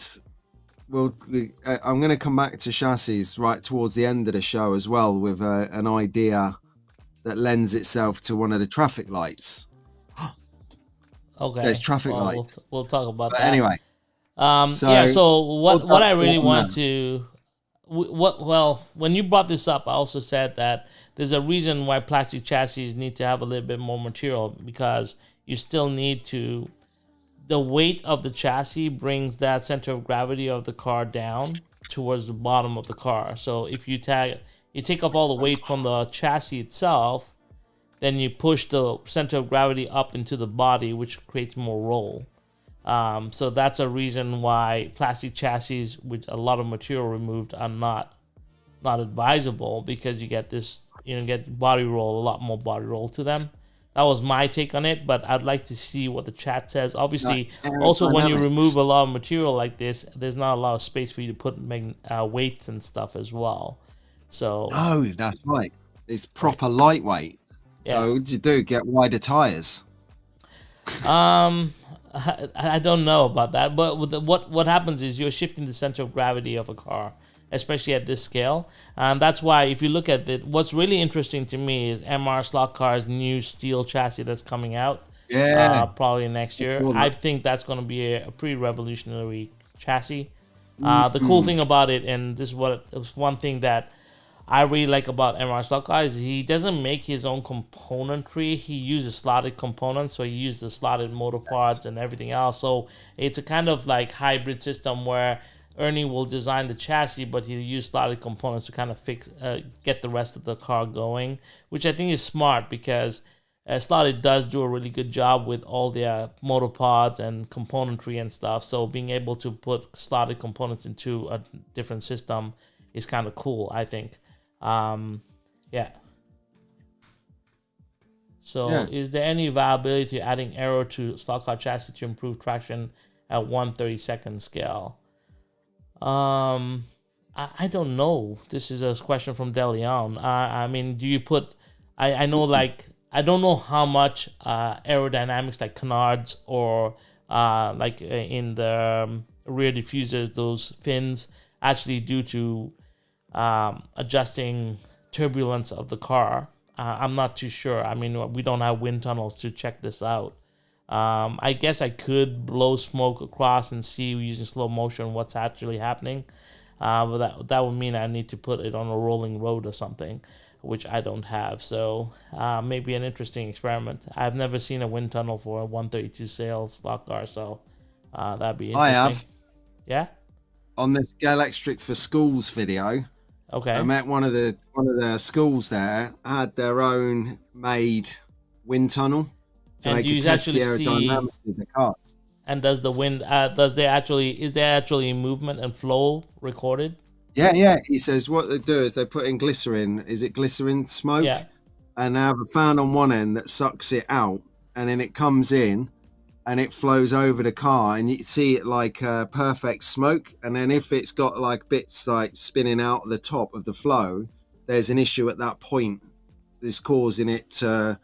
I'm going to come back to chassis right towards the end of the show as well with an idea that lends itself to one of the traffic lights. Okay. There's traffic lights. We'll talk about that. Anyway. So what I really want to... when you brought this up, I also said that there's a reason why plastic chassis need to have a little bit more material, because you still need to... The weight of the chassis brings that center of gravity of the car down towards the bottom of the car. So if you take off all the weight from the chassis itself, then you push the center of gravity up into the body, which creates more roll. So that's a reason why plastic chassis with a lot of material removed are not advisable, because you get this, get body roll, a lot more body roll to them. That was my take on it, but I'd like to see what the chat says. Obviously, also when you remove a lot of material like this, there's not a lot of space for you to put weights and stuff as well. So that's right. It's proper lightweight. Yeah. So what do you do? Get wider tires? I don't know about that, but what happens is you're shifting the center of gravity of a car, especially at this scale. And that's why if you look at it, what's really interesting to me is MR Slot Car's new steel chassis that's coming out. Yeah. Probably next year. I think that's going to be a pretty revolutionary chassis. The cool thing about it, and this is one thing that I really like about MR Slot Car, is he doesn't make his own componentry. He uses slotted components, so he uses the slotted motor parts and everything else. So it's a kind of like hybrid system where Ernie will design the chassis, but he'll use slotted components to kind of get the rest of the car going, which I think is smart, because Slotted does do a really good job with all their motor pods and componentry and stuff. So being able to put slotted components into a different system is kind of cool, I think. Yeah. So is there any viability to adding aero to slot car chassis to improve traction at 1/32 scale? I don't know. This is a question from DeLeon. I mean, do you put... I know, like... I don't know how much aerodynamics, like canards or like in the rear diffusers, those fins actually do to adjusting turbulence of the car. I'm not too sure. I mean, we don't have wind tunnels to check this out. I guess I could blow smoke across and see using slow motion what's actually happening. But that would mean I need to put it on a rolling road or something, which I don't have. So maybe an interesting experiment. I've never seen a wind tunnel for a 132 sales slot car, so that'd be interesting. I have. Yeah? On this Electric for Schools video, okay, I met one of the schools there had their own made wind tunnel, so they could test the aerodynamics of the cars. And does the wind? Is there actually movement and flow recorded? Yeah. He says what they do is they put in glycerin. Is it glycerin smoke? Yeah. And they have a fan on one end that sucks it out, and then it comes in, and it flows over the car, and you see it like perfect smoke. And then if it's got like bits like spinning out the top of the flow, there's an issue at that point that's causing it to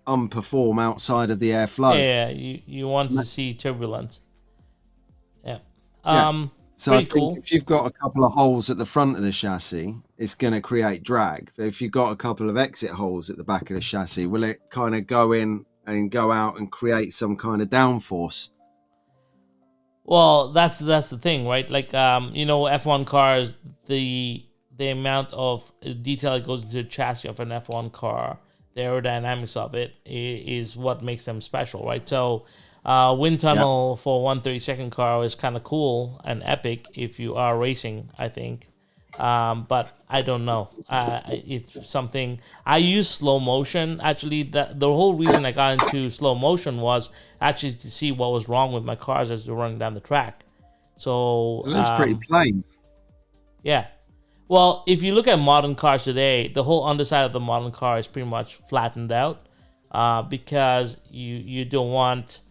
unperform outside of the airflow. Yeah, you want to see turbulence. Yeah. So I think if you've got a couple of holes at the front of the chassis, it's going to create drag. But if you've got a couple of exit holes at the back of the chassis, will it kind of go in and go out and create some kind of downforce? Well, that's the thing, right? Like F1 cars, the amount of detail that goes into the chassis of an F1 car, the aerodynamics of it is what makes them special, right? So wind tunnel for 1/32 car is kind of cool and epic if you are racing, I think. But I don't know. It's something I use slow motion. Actually, the whole reason I got into slow motion was actually to see what was wrong with my cars as they're running down the track. So it looks pretty plain. Yeah. Well, if you look at modern cars today, the whole underside of the modern car is pretty much flattened out, because you don't want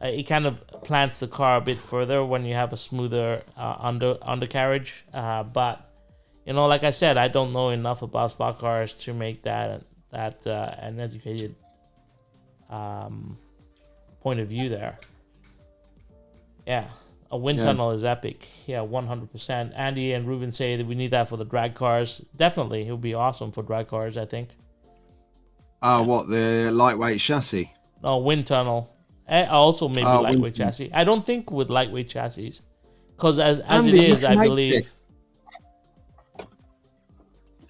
it kind of plants the car a bit further when you have a smoother undercarriage. But like I said, I don't know enough about stock cars to make that an educated point of view there. Yeah. A wind tunnel is epic. Yeah, 100%. Andy and Ruben say that we need that for the drag cars. Definitely. It would be awesome for drag cars, I think. What, the lightweight chassis? No, wind tunnel. Also maybe lightweight chassis. I don't think with lightweight chassis. Because as Andy, it is, I believe. So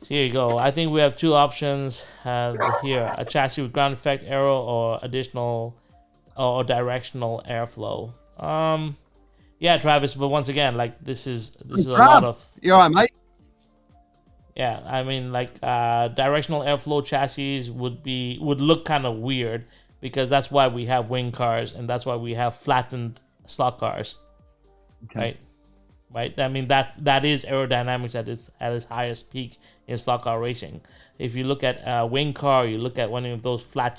here you go. I think we have two options here. A chassis with ground effect aero or additional or directional airflow. Yeah, Travis, but once again, like this is a lot of. You all right, mate? Yeah, I mean, like directional airflow chassis would look kind of weird because that's why we have wing cars and that's why we have flattened stock cars. Okay. Right. I mean that is aerodynamics at its highest peak in stock car racing. If you look at a wing car, you look at one of those flat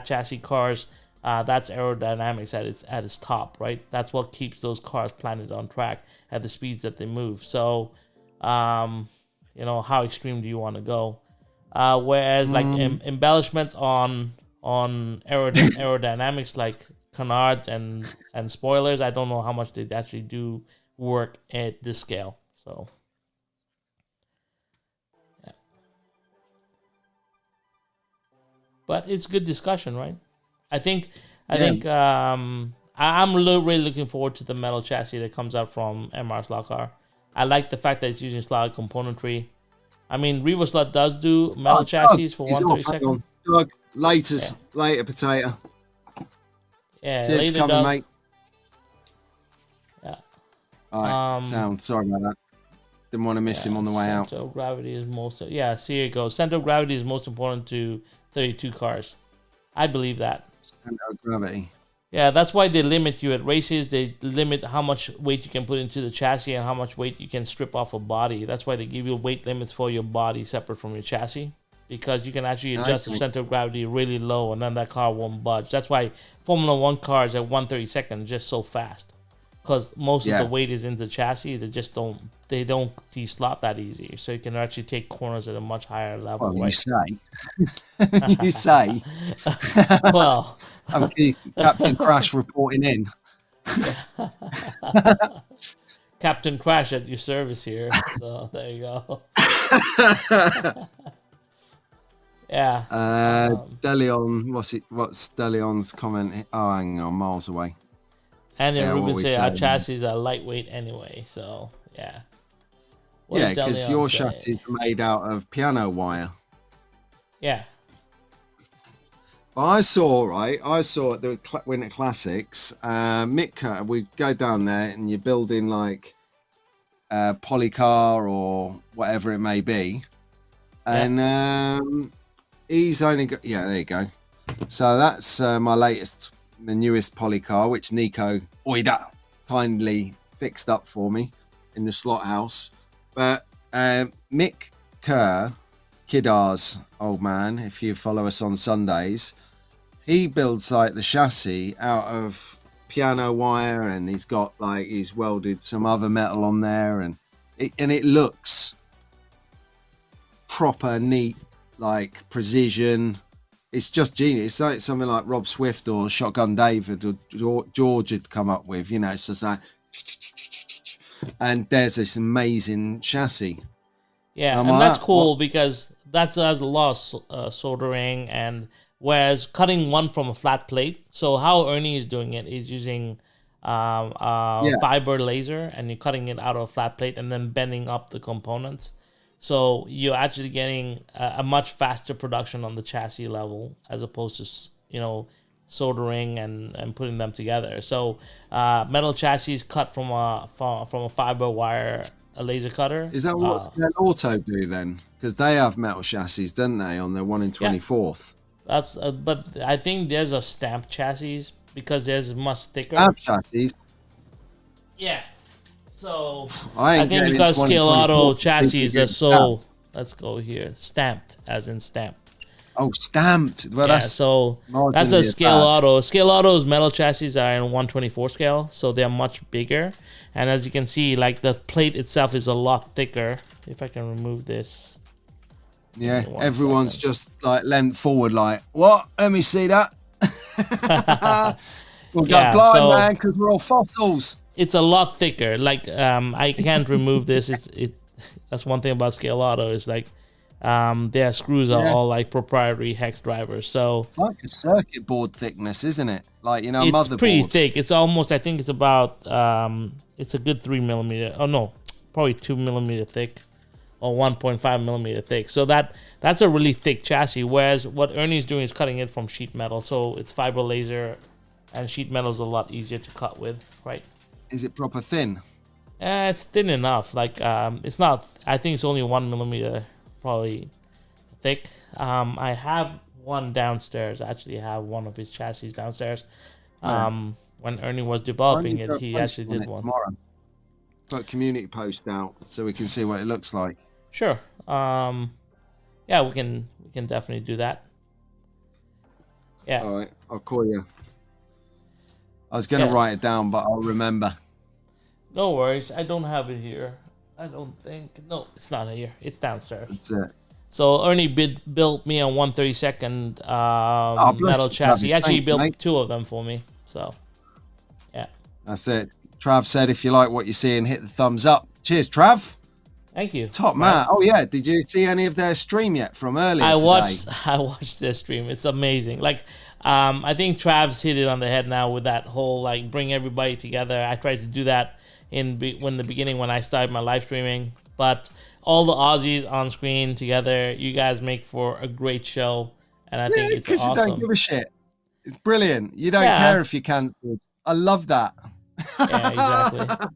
chassis cars. That's aerodynamics at its top, right? That's what keeps those cars planted on track at the speeds that they move. So, how extreme do you want to go? Whereas like embellishments on aerodynamics like canards and spoilers, I don't know how much they actually do work at this scale. So, yeah. But it's good discussion, right? I think I'm really looking forward to the metal chassis that comes out from MR Slot Car. I like the fact that it's using slot componentry. I mean, Revo Slot does do metal chassis for 132nd. Doug, later, potato. Yeah, cheers later, for coming, Doug. mate. Yeah. All right, sound. Sorry about that. Didn't want to miss him on the way out. Center of gravity is most. Yeah, see, here it goes. Center of gravity is most important to 32 cars. I believe that. Center of gravity. Yeah, that's why they limit you at races. They limit how much weight you can put into the chassis and how much weight you can strip off a body. That's why they give you weight limits for your body separate from your chassis, because you can actually adjust the center of gravity really low and then that car won't budge. That's why Formula 1 cars at 132nd just so fast, because most of the weight is in the chassis. They don't de-slot that easy, so you can actually take corners at a much higher level. Well, right? You say. Well, I'm Keith, Captain Crash reporting in. Captain Crash at your service here. So there you go. Yeah. Delion, what's Delion's comment? Oh, hang on, miles away. And then Ruben say our chassis are lightweight anyway, so yeah. Yeah, because your chassis is made out of piano wire. Yeah. I saw at the Winter Classics, Mick, we go down there and you're building like a polycar or whatever it may be. And he's only got, there you go. So that's my newest polycar, which Nico Oida kindly fixed up for me in the slot house. But Mick Kerr, Kidar's old man, if you follow us on Sundays, he builds like the chassis out of piano wire, and he's welded some other metal on there, and it looks proper neat, like precision. It's just genius. It's like something like Rob Swift or Shotgun David or George had come up with. It's just like, and there's this amazing chassis. Yeah, and that's cool because that has a lot of soldering, and whereas cutting one from a flat plate. So how Ernie is doing it is using fiber laser, and you're cutting it out of a flat plate and then bending up the components. So you're actually getting a much faster production on the chassis level as opposed to soldering and putting them together. So metal chassis cut from a fiber wire, a laser cutter. Is that what Auto do then? Because they have metal chassis, don't they, on their 1 in 24th? That's but I think there's a stamp chassis because there's much thicker. Stamp chassis. Yeah. So I I ain't think getting because into one in scale auto 24. chassis are Getting so, stamped. let's go here, stamped, as in stamped. Oh, stamped. Well, Yeah, that's so that's a marginally as scale bad. auto. Scale auto's metal chassis are in 124 scale, so they're much bigger. And as you can see, like the plate itself is a lot thicker. If I can remove this. Yeah, One everyone's second. just like leant forward, like, what? Let me see that. We'll go Yeah, blind, so man, because we're all fossils. it's a lot thicker. Like I can't remove this. It. That's one thing about scale auto is like their screws are Yeah, all like proprietary hex drivers. So it's like a circuit board thickness, isn't it? Like, you know, it's pretty motherboards. thick. It's almost, I think it's about it's a good 3 millimeter. Oh no, probably 2 millimeter thick or 1.5 millimeter thick. So that's a really thick chassis. Whereas what Ernie's doing is cutting it from sheet metal. So it's fiber laser, and sheet metal is a lot easier to cut with, right? Is it proper thin? It's thin enough. Like it's not. I think it's only 1 millimeter, probably thick. I have one downstairs. I actually have one of his chassis downstairs. When Ernie was developing it, he actually did one. Tomorrow. Put a community post out so we can see what it looks like. Sure. Yeah, we can definitely do that. Yeah. All right, I'll call you. I was going to write it down, but I'll remember. No worries. I don't have it here. I don't think. No, it's not here. It's downstairs. That's it. So Ernie built me a 132nd metal chassis. He actually built two of them for me. So, yeah. That's it. Trav said, if you like what you see, and hit the thumbs up. Cheers, Trav. Thank you. Top man. Oh yeah. Did you see any of their stream yet from earlier I today? watched their stream. It's amazing. Like, I think Trav's hit it on the head now with that whole like bring everybody together. I tried to do that in the beginning when I started my live streaming, but all the Aussies on screen together, you guys make for a great show, and I think it's awesome. You don't give a shit. It's brilliant. You don't care if you're cancelled. I love that. Yeah, exactly.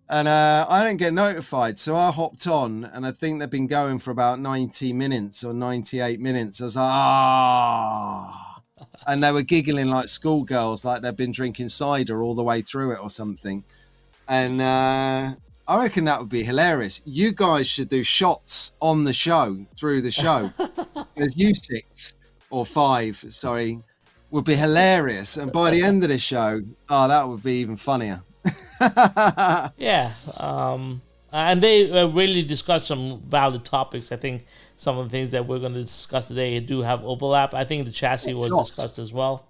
And I didn't get notified, so I hopped on, and I think they've been going for about 90 minutes or 98 minutes. I was like, and they were giggling like schoolgirls, like they've been drinking cider all the way through it or something. And I reckon that would be hilarious. You guys should do shots on the show, through the show. There's you 6 or 5, sorry, would be hilarious. And by the end of the show, that would be even funnier. Yeah, and they really discussed some valid topics. I think some of the things that we're going to discuss today do have overlap. I think the chassis was discussed as well.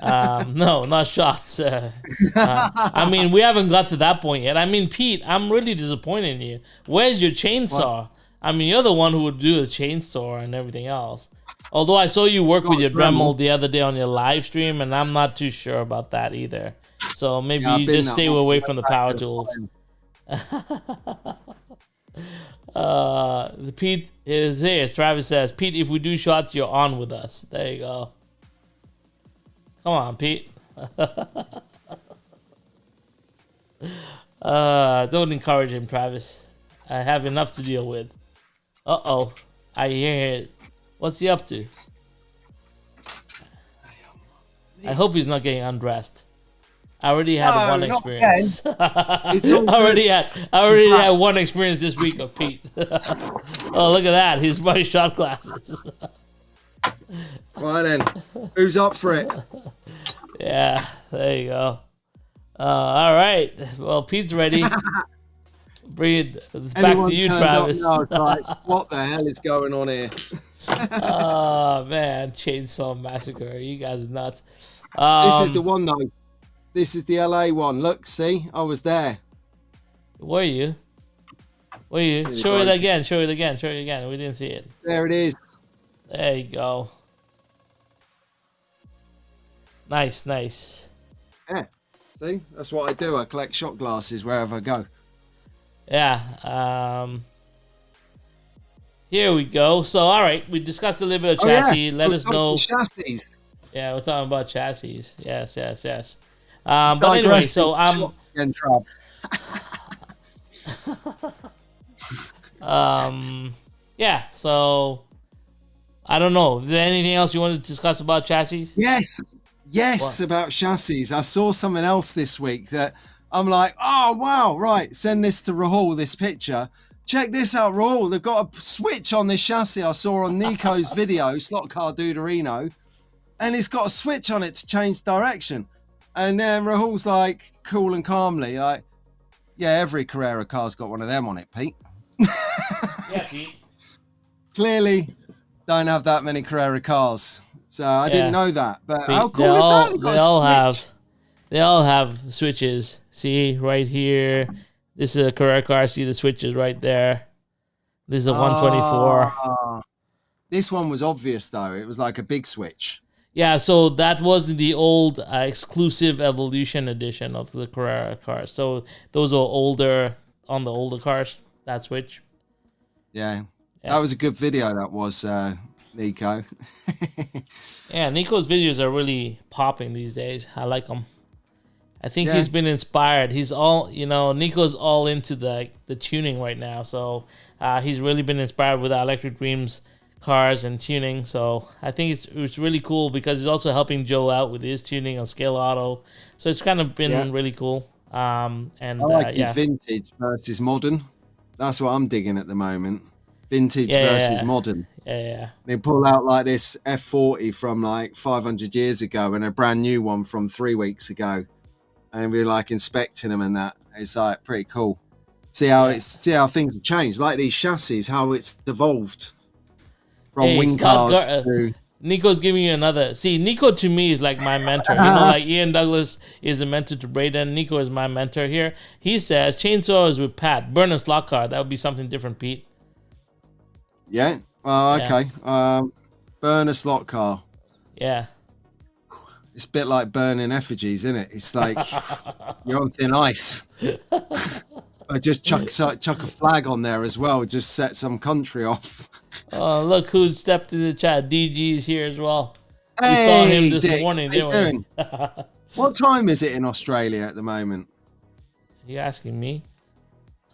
No, not shots. I mean, we haven't got to that point yet. I mean, Pete, I'm really disappointed in you. Where's your chainsaw? What? I mean, you're the one who would do the chainsaw and everything else. Although I saw you work with your Dremel the other day on your live stream, and I'm not too sure about that either. So maybe you just stay away from the power tools. Pete is here. Travis says, Pete, if we do shots, you're on with us. There you go. Come on, Pete. Don't encourage him, Travis. I have enough to deal with. Uh-oh. I hear it. What's he up to? I hope he's not getting undressed. I already had one experience. I already had one experience this week of Pete. Oh, look at that. He's wearing shot glasses. Right then. Who's up for it? Yeah, there you go. All right. Well, Pete's ready. Bring it back to you, Travis. No, like, what the hell is going on here? Oh, man. Chainsaw Massacre. You guys are nuts. This is the one, though. This is the LA one. Look, see? I was there. Were you? Were you? Show it again. Show it again. Show it again. We didn't see it. There it is. There you go. Nice, nice. Yeah. See? That's what I do. I collect shot glasses wherever I go. Yeah. Here we go. So, all right. We discussed a little bit of chassis. Yeah. Let us know. Chassis. Yeah, we're talking about chassis. Yes, yes, yes. But anyway, so yeah, so I don't know. Is there anything else you want to discuss about chassis? Yes, what? About chassis. I saw something else this week that I'm like, oh wow, right. Send this to Rahul, this picture. Check this out, Rahul. They've got a switch on this chassis I saw on Nico's video, Slot Car Duderino, and it's got a switch on it to change direction. And then Rahul's like, cool and calmly, like, yeah, every Carrera car's got one of them on it, Pete. Yeah, Pete. Clearly, don't have that many Carrera cars, so I didn't know that. But Pete, how cool is that? They all have switches. See right here. This is a Carrera car. See the switches right there. This is a 124. This one was obvious though. It was like a big switch. Yeah, so that was the old exclusive Evolution edition of the Carrera cars. So those are older on the older cars. That switch. Yeah. That was a good video. That was Nico. Yeah, Nico's videos are really popping these days. I like them. I think he's been inspired. He's all, Nico's all into the tuning right now. So he's really been inspired with the Electric Dreams cars and tuning. So I think it's really cool because he's also helping Joe out with his tuning on Scale Auto. So it's kind of been really cool. And I like his vintage versus modern. That's what I'm digging at the moment. Vintage versus modern. Yeah. They pull out like this F40 from like 500 years ago and a brand new one from 3 weeks ago. And we're like inspecting them and that. It's like pretty cool. See how things have changed. Like these chassis, how it's evolved from wing cars to... Nico's giving you another. See, Nico to me is like my mentor. Like Ian Douglas is a mentor to Braden. Nico is my mentor here. He says chainsaws with Pat, burn a slot car. That would be something different, Pete. Yeah. Okay. Burn a slot car. Yeah. It's a bit like burning effigies, isn't it? It's like you're on thin ice. I just chuck a flag on there as well. Just set some country off. Oh, look who's stepped in the chat. DG's here as well. Hey, we saw him this Dick, morning, didn't we? What time is it in Australia at the moment? You asking me?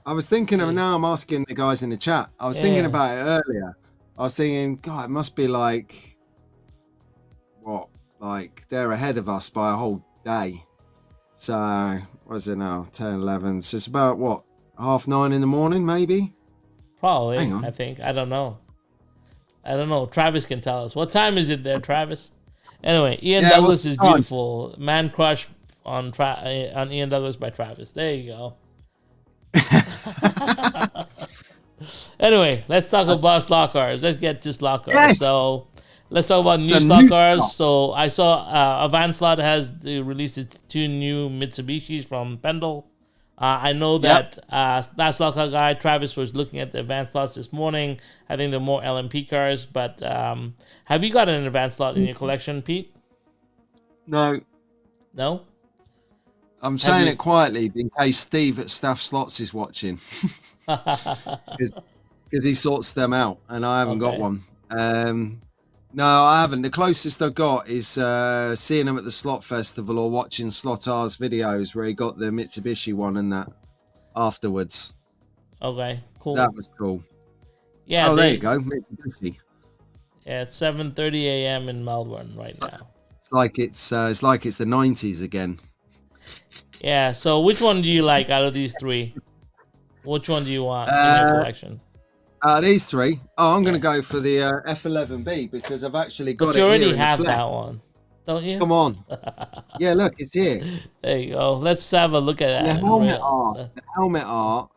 I was thinking of now. I'm asking the guys in the chat. I was thinking about it earlier. I was thinking, God, it must be like what? Like they're ahead of us by a whole day. So what is it now? 10, 11. So it's about what? 9:30 in the morning, maybe. Probably. I think. I don't know. Travis can tell us. What time is it there, Travis? Anyway, Ian Douglas is beautiful. Man Crush on Ian Douglas by Travis. There you go. Anyway, let's talk about slot cars. Let's get to slot cars. Yes! So let's talk about new slot cars. So I saw Avant Slot has released its 2 new Mitsubishis from Pendle. I know that that slot car guy, Travis, was looking at the advanced slots this morning. I think they're more LMP cars. But have you got an advanced slot in your collection, Pete? No. No? I'm saying it quietly in case Steve at Staff Slots is watching. Because he sorts them out and I haven't got one. No, I haven't. The closest I got is seeing him at the Slot Festival or watching Slot R's videos where he got the Mitsubishi one and that afterwards. Okay, cool. That was cool. Yeah. There you go, Mitsubishi. Yeah, it's 7:30 a.m. in Melbourne now. It's like it's the 90s again. Yeah. So which one do you like out of these 3? Which one do you want in your collection? These 3. Oh, I'm going to go for the F11B because I've actually got it here. You already have that one, don't you? Come on. Yeah, look, it's here. There you go. Let's have a look at that. The helmet art. The helmet art.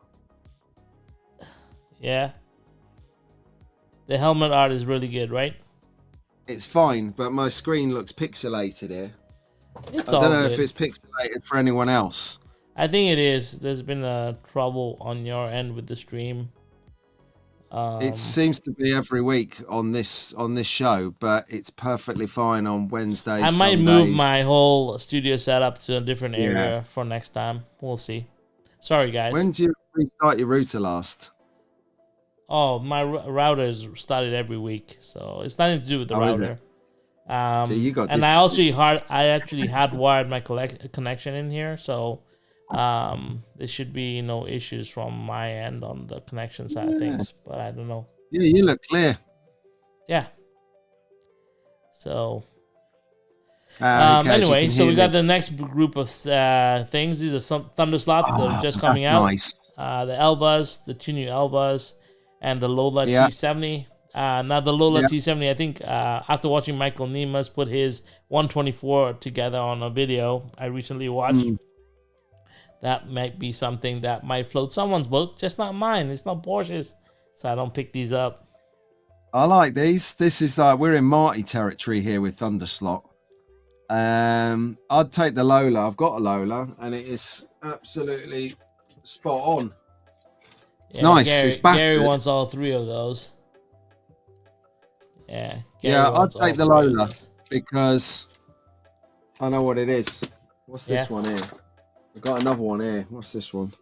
Yeah. The helmet art is really good, right? It's fine, but my screen looks pixelated here. I don't know if it's pixelated for anyone else. I think it is. There's been a trouble on your end with the stream. It seems to be every week on this show, but it's perfectly fine on Wednesdays. I might move my whole studio setup to a different area for next time. We'll see. Sorry, guys. When did you restart your router last? Oh, my router is started every week, so it's nothing to do with the router. So you got. And I actually hardwired my connection in here, so there should be no issues from my end on the connection side of things, but I don't know. Yeah, you look clear. Yeah. So Okay, so you Anyway, can so hear we got me. the next group of things. These are some Thunder slots that are Oh, just coming that's out. nice. The Elvas, the 2 new Elvas, and the Lola Yeah, T70. Now the Lola yeah. T70, I think after watching Michael Nemas put his 124 together on a video I recently watched, Mm. that might be something that might float someone's boat, just not mine. It's not Porsche's, so I don't pick these up. I like these. This is like we're in Marty territory here with Thunderslot. I'd take the Lola. I've got a Lola, and it is absolutely spot on. It's Yeah, nice. It's Gary battered. wants all 3 of those. Yeah, Gary Yeah, I'd wants all take the 3 of Lola those. because I know what it is. What's Yeah. this one here? I've got another one here. What's this one?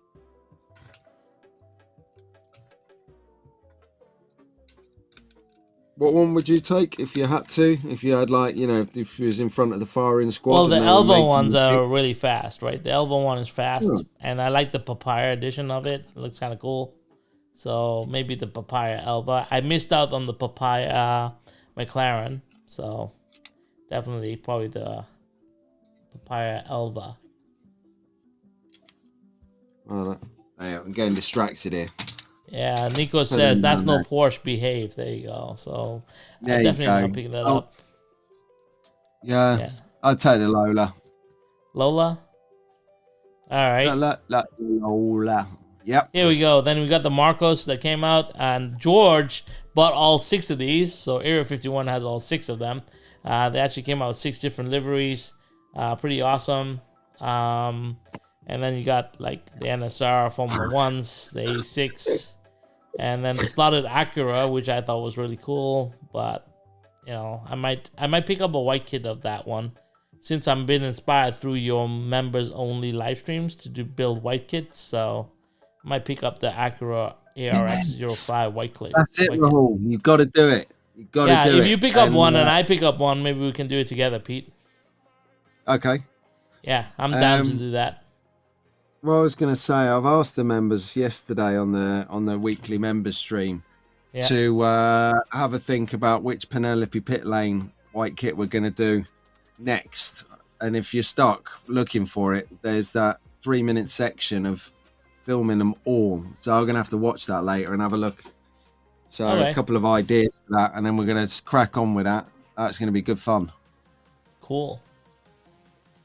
What one would you take if you had to? If you had, like, you know, if you was in front of the firing squad? Well, the and they were Elva making ones you are pick? really fast, right? The Elva one is fast, Yeah. and I like the papaya edition of it. It looks kind of cool. So maybe the papaya Elva. I missed out on the papaya McLaren, so definitely probably the papaya Elva. Oh, I'm getting distracted here. Yeah, Nico Put says them that's down no there. Porsche. Behave. There you go. So There I you definitely go. not picking that Oh, up. yeah, Yeah, I'd take the Lola. Lola. All right. Lola. Yep. Here we go. Then we got the Marcos that came out, and George bought all 6 of these. So Area 51 has all 6 of them. They actually came out with 6 different liveries. Pretty awesome. And then you got like the NSR Formula Ones, the A6, and then the slotted Acura, which I thought was really cool. But you know, I might pick up a white kit of that one, since I'm been inspired through your members only live streams to build white kits. So I might pick up the Acura ARX05 white kit. That's it, Rahul. You've got to do it. You've got to do if it. you pick up one and I pick up one, maybe we can do it together, Pete. Okay. Yeah, I'm down to do that. Well, I was going to say, I've asked the members yesterday on the weekly members stream to have a think about which Penelope Pit Lane white kit we're going to do next. And if you're stuck looking for it, there's that 3-minute section of filming them all. So I'm going to have to watch that later and have a look. So a couple of ideas for that, and then we're going to crack on with that. That's going to be good fun. Cool.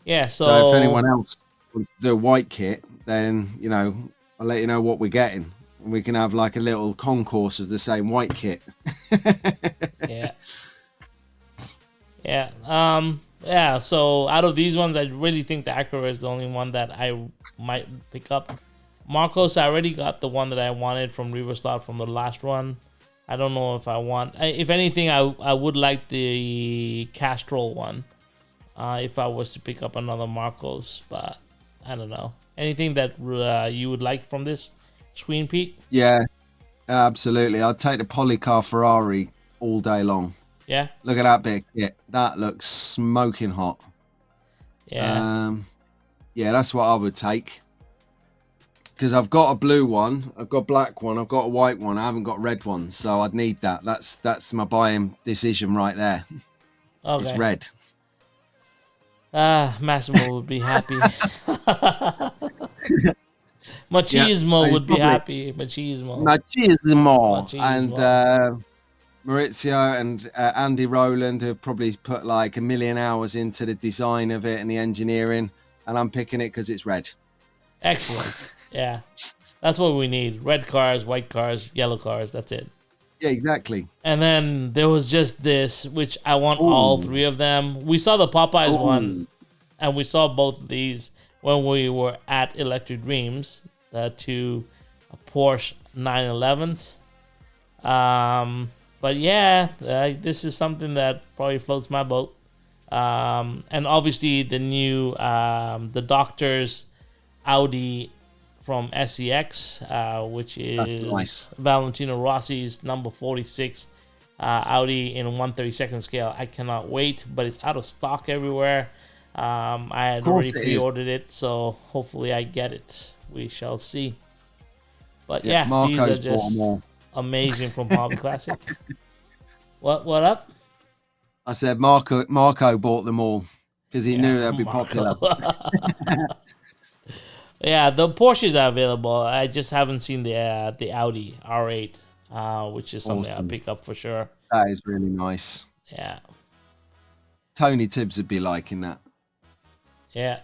Yeah, so if anyone else wants to do a white kit, then, you know, I'll let you know what we're getting. And we can have like a little concourse of the same white kit. Yeah. Yeah, so out of these ones, I really think the Acura is the only one that I might pick up. Marcos, I already got the one that I wanted from Riverslot from the last run. I don't know if I want... If anything, I would like the Castrol one. If I was to pick up another Marcos, but I don't know. Anything that you would like from this screen, Pete? Yeah, absolutely. I'd take the Polycar Ferrari all day long. Yeah? Look at that big kit. That looks smoking hot. Yeah. Yeah, that's what I would take. Because I've got a blue one, I've got a black one, I've got a white one, I haven't got a red one, so I'd need that. That's my buying decision right there. Okay. It's red. Massimo would be happy. Machismo would be happy. Machismo. And Maurizio and Andy Rowland have probably put like 1 million hours into the design of it and the engineering, and I'm picking it because it's red. Excellent. Yeah. That's what we need. Red cars, white cars, yellow cars. That's it. Yeah, exactly. And then there was just this, which I want all 3 of them. We saw the Popeyes one, and we saw both of these when we were at Electric Dreams, the 2 Porsche 911s. But yeah, this is something that probably floats my boat. And obviously the new, the Doctor's Audi from SEX, which is nice. Valentino Rossi's number 46 Audi in 1/32 scale. I cannot wait, but it's out of stock everywhere. I had already pre-ordered it, so hopefully I get it. We shall see. But yeah, Marco's these are just amazing from Hobby Classic. What up? I said Marco bought them all. because he knew that'd be popular. Yeah, the Porsches are available. I just haven't seen the Audi R8, which is something I'll pick up for sure. That is really nice. Yeah. Tony Tibbs would be liking that. Yeah.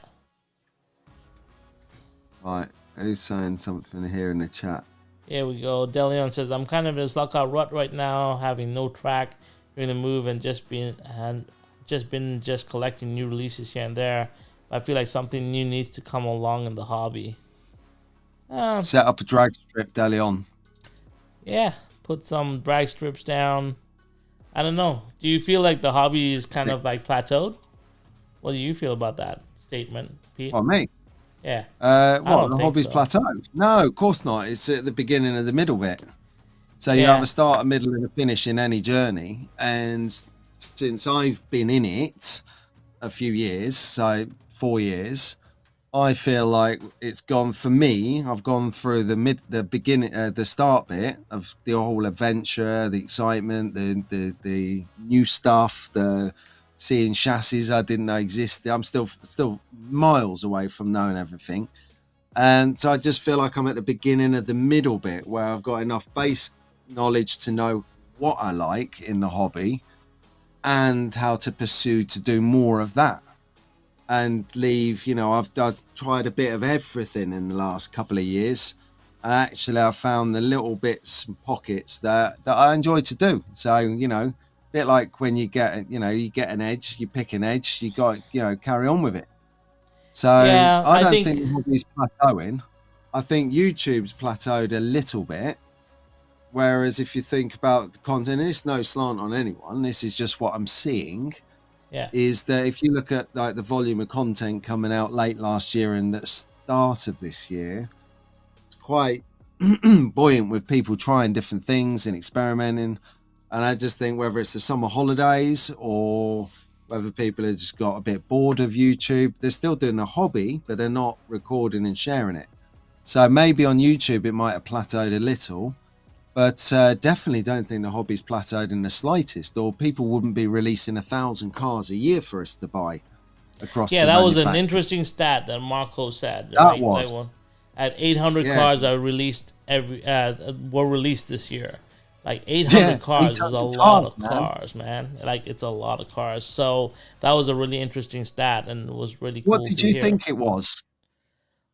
Right, who's saying something here in the chat? Here we go. Deleon says, I'm kind of in a slockout rut right now, having no track during the move and just been collecting new releases here and there. I feel like something new needs to come along in the hobby. Set up a drag strip, Deleon. Yeah, put some drag strips down. I don't know. Do you feel like the hobby is kind of like plateaued? What do you feel about that statement, Pete? Well, me? Yeah. What, the hobby's plateaued? No, of course not. It's at the beginning of the middle bit. So you have a start, a middle, and a finish in any journey. And since I've been in it a few years, so 4 years, I feel like it's gone for me. I've gone through the beginning, the start bit of the whole adventure, the excitement, the new stuff, the seeing chassis I didn't know existed. I'm still miles away from knowing everything, and so I just feel like I'm at the beginning of the middle bit where I've got enough base knowledge to know what I like in the hobby and how to pursue to do more of that. And leave, I've tried a bit of everything in the last couple of years, and actually I've found the little bits and pockets that I enjoy to do. So, a bit like when you get, you get an edge, you pick an edge, you got, carry on with it. So yeah, I don't think the hobby's plateauing. I think YouTube's plateaued a little bit. Whereas if you think about the content, it's no slant on anyone. This is just what I'm seeing. Yeah. Is that if you look at like the volume of content coming out late last year and at the start of this year, it's quite buoyant with people trying different things and experimenting. And I just think whether it's the summer holidays or whether people have just got a bit bored of YouTube, they're still doing a hobby, but they're not recording and sharing it. So maybe on YouTube it might have plateaued a little. But definitely don't think the hobby's plateaued in the slightest, or people wouldn't be releasing 1,000 cars a year for us to buy across. Yeah, that was an interesting stat that Marco said. That was at 800 cars are released were released this year. Like 800 cars is a lot of cars, man. Like it's a lot of cars. So that was a really interesting stat, and it was really cool. What did you think it was?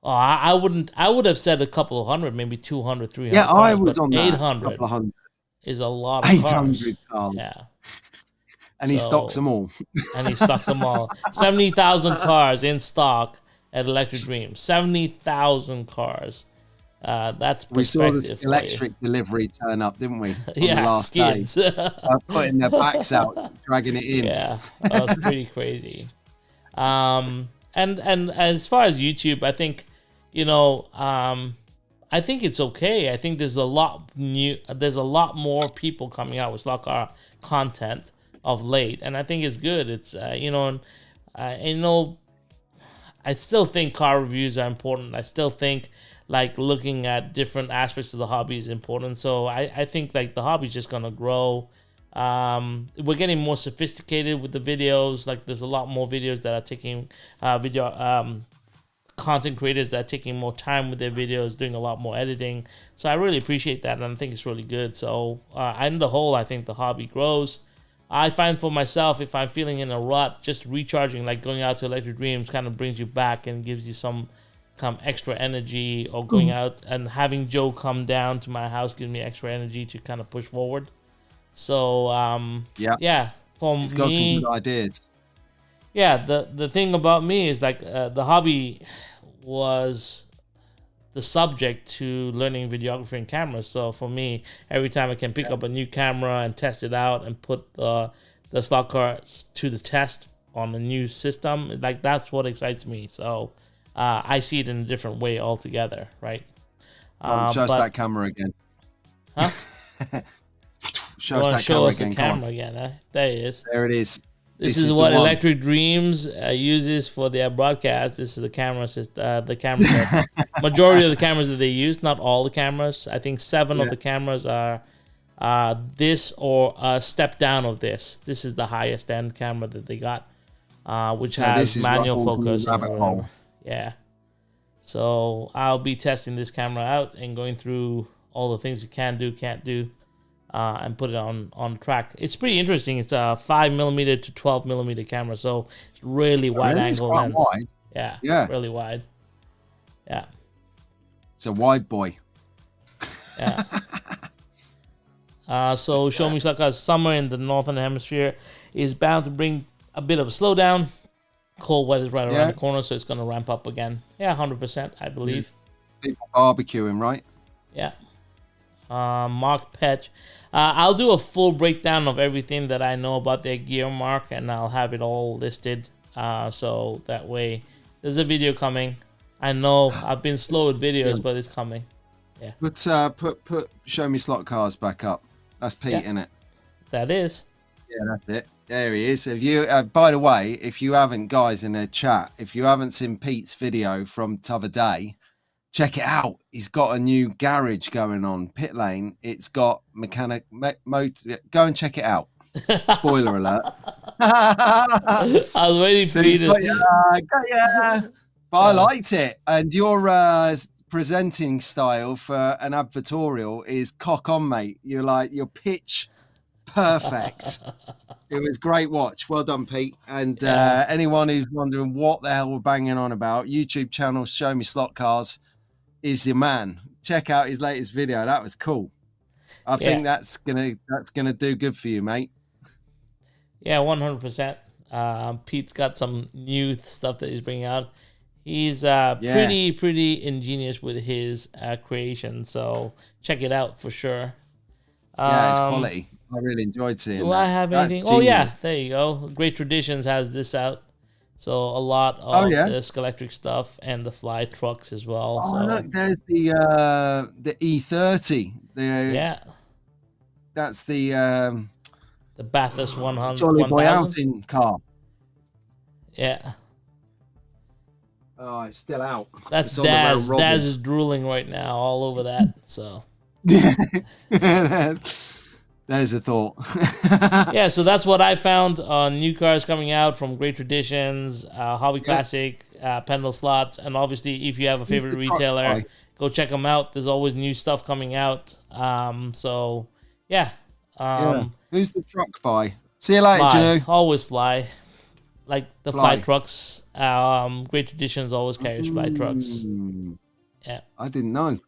Oh, I would have said a couple of hundred, maybe 200, 300. Yeah, cars, I was on 800 that. Is a lot of 800 cars. Yeah. And he stocks them all. And he stocks them all. 70,000 cars in stock at Electric Dreams. 70,000 cars. That's perspective. We saw this electric delivery turn up, didn't we? On the last skids. Day. Putting their backs out, dragging it in. Yeah, that was pretty crazy. And as far as YouTube, I think, I think it's okay. I think there's a lot more people coming out with slot car content of late, and I think it's good. It's I still think car reviews are important. I still think like looking at different aspects of the hobby is important. So I think like the hobby's just gonna grow. We're getting more sophisticated with the videos. Like there's a lot more videos that are taking content creators that are taking more time with their videos, doing a lot more editing. So I really appreciate that, and I think it's really good. So on the whole, I think the hobby grows. I find for myself, if I'm feeling in a rut, just recharging, like going out to Electric Dreams, kind of brings you back and gives you some extra energy, or going out and having Joe come down to my house gives me extra energy to kind of push forward. So yeah, for He's got some good ideas. Yeah, the thing about me is like the hobby was the subject to learning videography and cameras. So for me, every time I can pick up a new camera and test it out and put the slot car to the test on a new system, like that's what excites me. So I see it in a different way altogether, right? Show us that camera again. Huh? Show us that camera again. Huh? There it is. There it is. This is what Electric Dreams uses for their broadcast. This is the camera system. The camera. Majority of the cameras that they use, not all the cameras. I think 7 of the cameras are this or a step down of this. This is the highest end camera that they got. which So has this is manual what falls in the focus and rabbit whatever. hole. Yeah. So I'll be testing this camera out and going through all the things it can do, can't do, and put it on track. It's pretty interesting. It's a 5mm to 12mm camera, so it's really wide Really? It's angle quite lens. wide. Yeah, Yeah. really wide. Yeah, It's a wide boy. yeah. So Show Me Slot Cars summer in the northern hemisphere is bound to bring a bit of a slowdown. Cold weather's right around the corner, so it's going to ramp up again. Yeah, 100%, I believe. People barbecuing, right? Yeah. Mark Petch. I'll do a full breakdown of everything that I know about their gear, Mark, and I'll have it all listed. So that way, there's a video coming. I know I've been slow with videos, but it's coming. Yeah. Put Show Me Slot Cars back up. That's Pete, in it. That is. Yeah, that's it. There he is. If you, by the way, if you haven't, guys, in the chat, if you haven't seen Pete's video from t'other day, check it out. He's got a new garage going on, pit lane. It's got mechanic motor. Go and check it out. Spoiler alert. I was waiting for you to. Yeah. But I liked it. And your presenting style for an advertorial is cock on, mate. You're like, your pitch perfect. It was great watch. Well done, Pete. And anyone who's wondering what the hell we're banging on about, YouTube channel Show Me Slot Cars is your man. Check out his latest video. That was cool. I think that's gonna do good for you, mate. Yeah, 100%. Pete's got some new stuff that he's bringing out. He's pretty ingenious with his creation, so check it out for sure. Yeah, it's quality. I really enjoyed seeing that. I have anything? Oh, yeah, there you go. Great Traditions has this out. So a lot of the Scalextric stuff and the fly trucks as well. Oh, so. Look, there's the E30. That's the Bathurst 100. Jolly Boy 1000? outing car. Yeah. Oh, it's still out. That's Daz. Daz is drooling right now all over that. So. There's a thought. Yeah, so that's what I found on new cars coming out from Great Traditions, Hobby Classic, Pendle Slots, and obviously if you have a favorite retailer, go check them out. There's always new stuff coming out. So yeah. Who's the truck by? See you later, Janu. Always Fly. Like the fly trucks. Great Traditions always carries fly trucks. Yeah. I didn't know.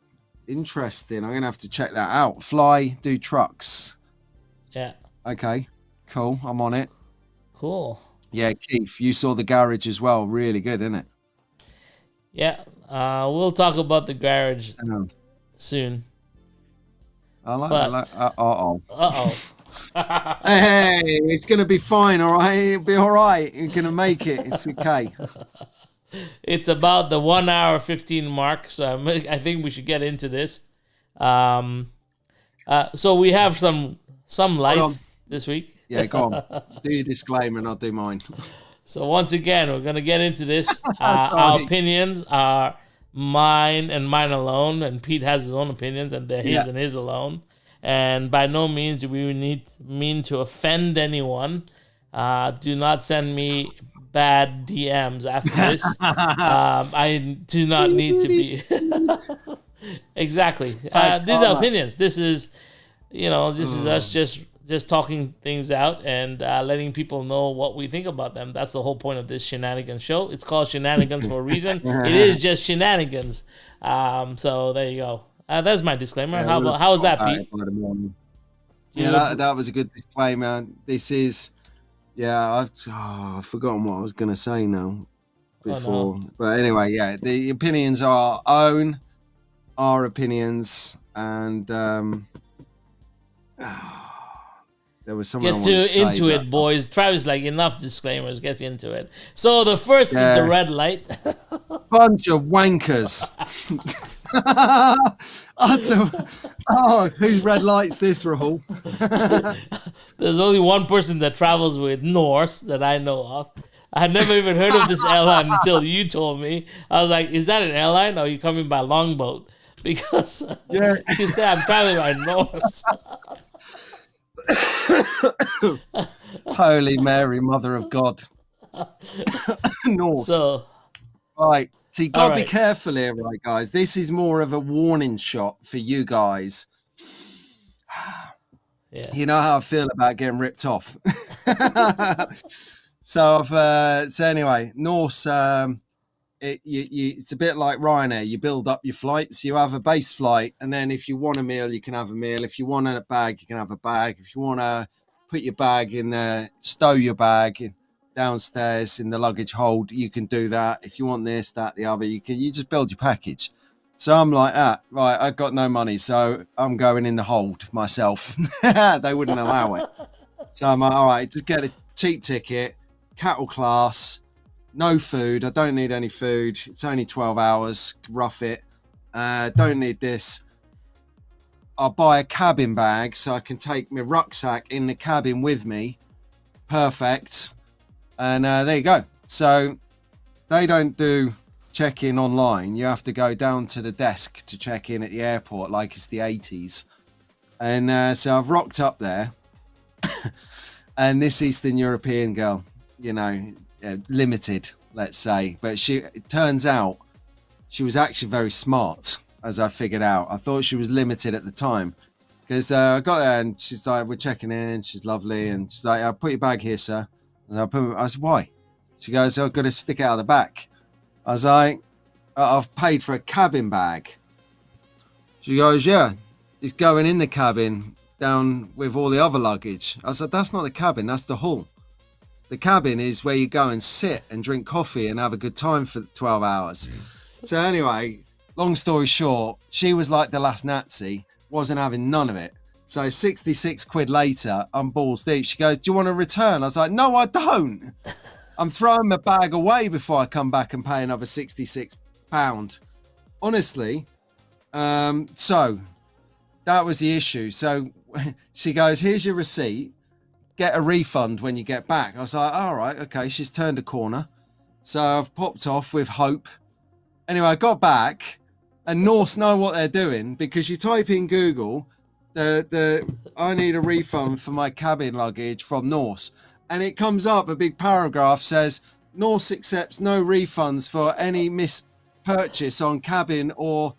Interesting. I'm gonna have to check that out. Fly do trucks. Yeah. Okay. Cool. I'm on it. Cool. Yeah, Keith, you saw the garage as well. Really good, isn't it? Yeah. We'll talk about the garage soon. Uh-oh. Hey, it's gonna be fine. All right. It'll be all right. You're gonna make it. It's okay. It's about the 1 hour 15 mark, so I think we should get into this. So we have some lights this week. Yeah, go on. Do your disclaimer and I'll do mine. So once again, we're going to get into this. Our opinions are mine and mine alone, and Pete has his own opinions, and they're his and his alone. And by no means do we mean to offend anyone. Do not send me bad DMs after this. I do not need to be... Exactly. These are opinions. This is, this is us just talking things out and letting people know what we think about them. That's the whole point of this Shenanigans show. It's called Shenanigans for a reason. It is just shenanigans. So there you go. That's my disclaimer. Yeah, how was that, Pete? Yeah, that was a good disclaimer. This is, I've forgotten what I was going to say now before. Oh, no. But anyway, the opinions are our own, our opinions, and there was someone into it, boys. Travis, enough disclaimers. Get into it. So the first is the red light. Bunch of wankers. Whose red light's this, Rahul? There's only one person that travels with Norse that I know of. I had never even heard of this airline until you told me. I was like, is that an airline or are you coming by longboat? Because you say I'm traveling by Norse. Holy Mary, Mother of God. Norse. So, Right. So you all got to be right. careful here, right, guys? This is more of a warning shot for you guys. Yeah. You know how I feel about getting ripped off. So anyway, Norse. It's a bit like Ryanair. You build up your flights. You have a base flight, and then if you want a meal, you can have a meal. If you want a bag, you can have a bag. If you want to put your bag in, stow your bag downstairs in the luggage hold, you can do that. If you want this, that, the other, you just build your package. So I'm like, right, I've got no money, so I'm going in the hold myself. They wouldn't allow it. So I'm like, all right, just get a cheap ticket, cattle class, no food. I don't need any food. It's only 12 hours. Rough it. Don't need this. I'll buy a cabin bag so I can take my rucksack in the cabin with me. Perfect. And there you go. So they don't do check-in online. You have to go down to the desk to check in at the airport like it's the 80s. And so I've rocked up there. And this Eastern European girl, limited, let's say. But it turns out she was actually very smart, as I figured out. I thought she was limited at the time. Because I got there and she's like, we're checking in. She's lovely. And she's like, I'll put your bag here, sir. And I said, why? She goes, I've got to stick it out of the back. I was like, I've paid for a cabin bag. She goes, yeah, it's going in the cabin down with all the other luggage. I said, that's not the cabin, that's the hull. The cabin is where you go and sit and drink coffee and have a good time for 12 hours. So anyway, long story short, she was like the last Nazi, wasn't having none of it. So 66 quid later, I'm balls deep. She goes, do you want to return? I was like, no, I don't. I'm throwing my bag away before I come back and pay another £66. Honestly. So that was the issue. So she goes, here's your receipt. Get a refund when you get back. I was like, all right, okay. She's turned a corner. So I've popped off with hope. Anyway, I got back and Norse know what they're doing because you type in Google, I need a refund for my cabin luggage from Norse. And it comes up, a big paragraph says, Norse accepts no refunds for any mispurchase on cabin or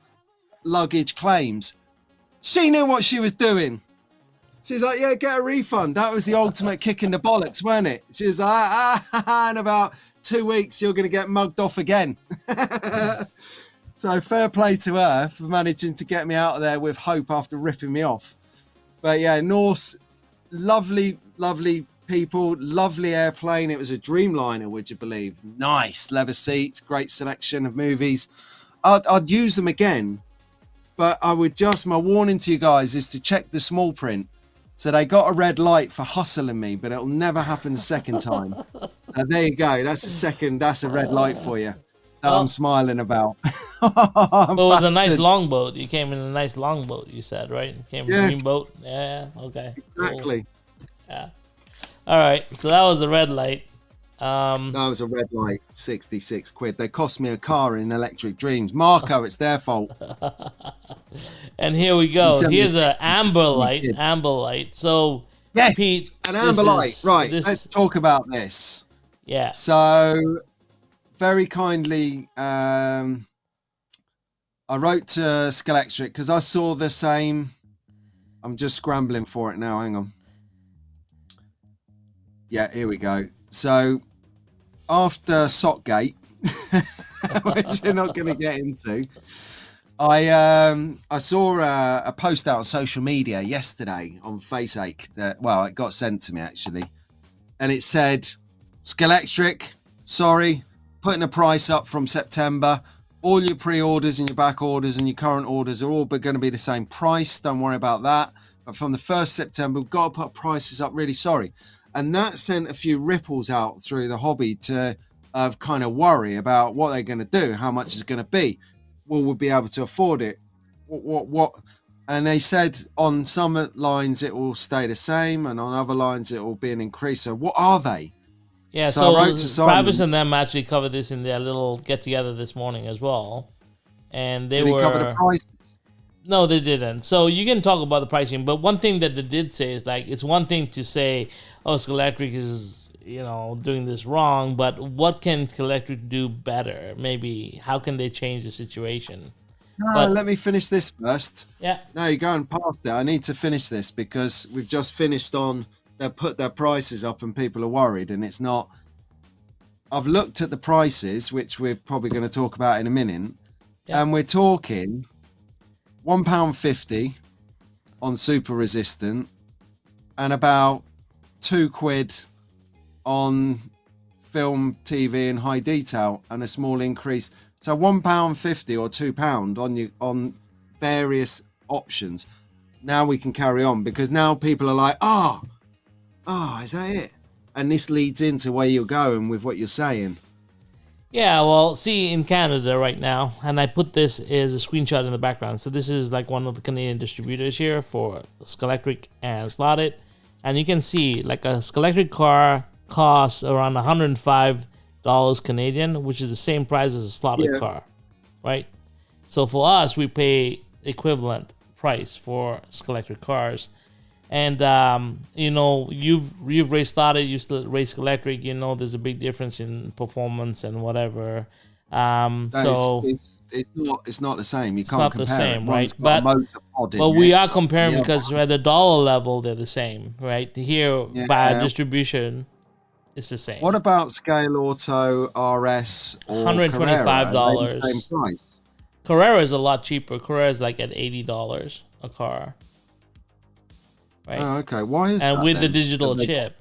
luggage claims. She knew what she was doing. She's like, yeah, get a refund. That was the ultimate kick in the bollocks, wasn't it? She's like, in about 2 weeks, you're going to get mugged off again. So fair play to her for managing to get me out of there with hope after ripping me off. But yeah, Norse, lovely, lovely people, lovely airplane. It was a Dreamliner, would you believe? Nice leather seats, great selection of movies. I'd use them again, but I would my warning to you guys is to check the small print. So they got a red light for hustling me, but it'll never happen the second time. There you go. That's a red light for you that I'm smiling about. It was a nice longboat. You came in a nice longboat, you said, right? You came in a green boat. Yeah, okay. Exactly. Cool. Yeah. All right. So that was the red light. That was a red light, 66 quid. They cost me a car in Electric Dreams. Marco, it's their fault. And here we go. Here's an amber light. So, yes, Pete, an amber light. Right, let's talk about this. Yeah. So, very kindly, I wrote to Skelectric because I saw the same. I'm just scrambling for it now. Hang on. Yeah, here we go. So, after Sockgate, which you're not going to get into, I saw a post out on social media yesterday on Faceache that, well, it got sent to me actually, and it said, Skelectric, sorry, putting a price up from September. All your pre-orders and your back orders and your current orders are all going to be the same price. Don't worry about that. But from the 1st September, we've got to put prices up. Really sorry. And that sent a few ripples out through the hobby to kind of worry about what they're going to do, how much it's going to be. Will we be able to afford it? What? And they said on some lines it will stay the same, and on other lines it will be an increase. So what are they? Yeah, so Travis and them actually covered this in their little get-together this morning as well. And they were... cover the prices? No, they didn't. So you can talk about the pricing, but one thing that they did say is, like, it's one thing to say, oh, Skelectric is doing this wrong. But what can Electric do better? Maybe how can they change the situation? No, let me finish this first. Yeah. No, you're going past it. I need to finish this because we've just finished on they put their prices up and people are worried, and it's not. I've looked at the prices, which we're probably going to talk about in a minute, and we're talking £1.50 on super resistant and about £2 on film, TV, and high detail, and a small increase. So £1.50 or £2 on various options. Now we can carry on because now people are like, is that it? And this leads into where you're going with what you're saying. Yeah, well, see, in Canada right now, and I put this as a screenshot in the background. So this is like one of the Canadian distributors here for Skelectric and Slotted. And you can see like a Skelectric car costs around $105 Canadian, which is the same price as a Slotted car, right? So for us, we pay equivalent price for Skelectric cars. And you've raced Slotted, you still race Electric. There's a big difference in performance and whatever. So it's not the same. You it's can't not compare the same, it. right? But we are comparing because at the dollar level they're the same, right? Here by distribution, it's the same. What about Scale Auto RS or $125? Same price. Carrera is a lot cheaper. Carrera is like at $80 a car. Right. Oh, okay. Why is and that with then? the digital chip?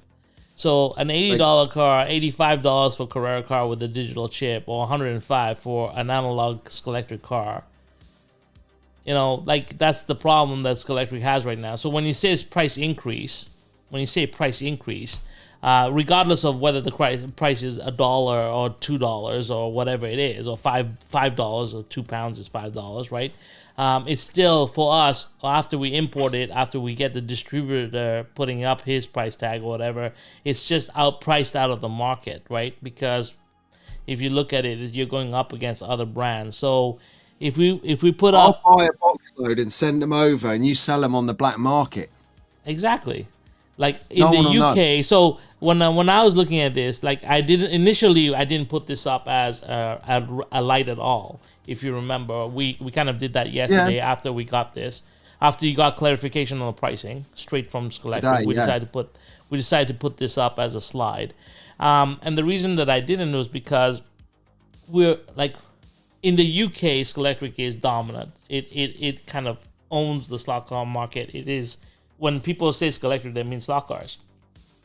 So an $80 car, $85 for Carrera car with a digital chip, or $105 for an analog Skelectric car. That's the problem that Skelectric has right now. So when you say price increase, regardless of whether the price is $1 or $2 or whatever it is, or $5 or £2 is $5, right? It's still for us after we import it, after we get the distributor putting up his price tag or whatever, it's just priced out of the market, right? Because if you look at it, you're going up against other brands. So if we put up, I'll buy a box load and send them over, and you sell them on the black market. Exactly. Like in the UK. So when I was looking at this, like I didn't put this up as a light at all. If you remember, we kind of did that yesterday after we got this. After you got clarification on the pricing straight from Skelectric, we decided to put this up as a slide. And the reason that I didn't was because we're like in the UK, Skelectric is dominant. It kind of owns the slot car market. It is. When people say Skelectric, they mean slot cars.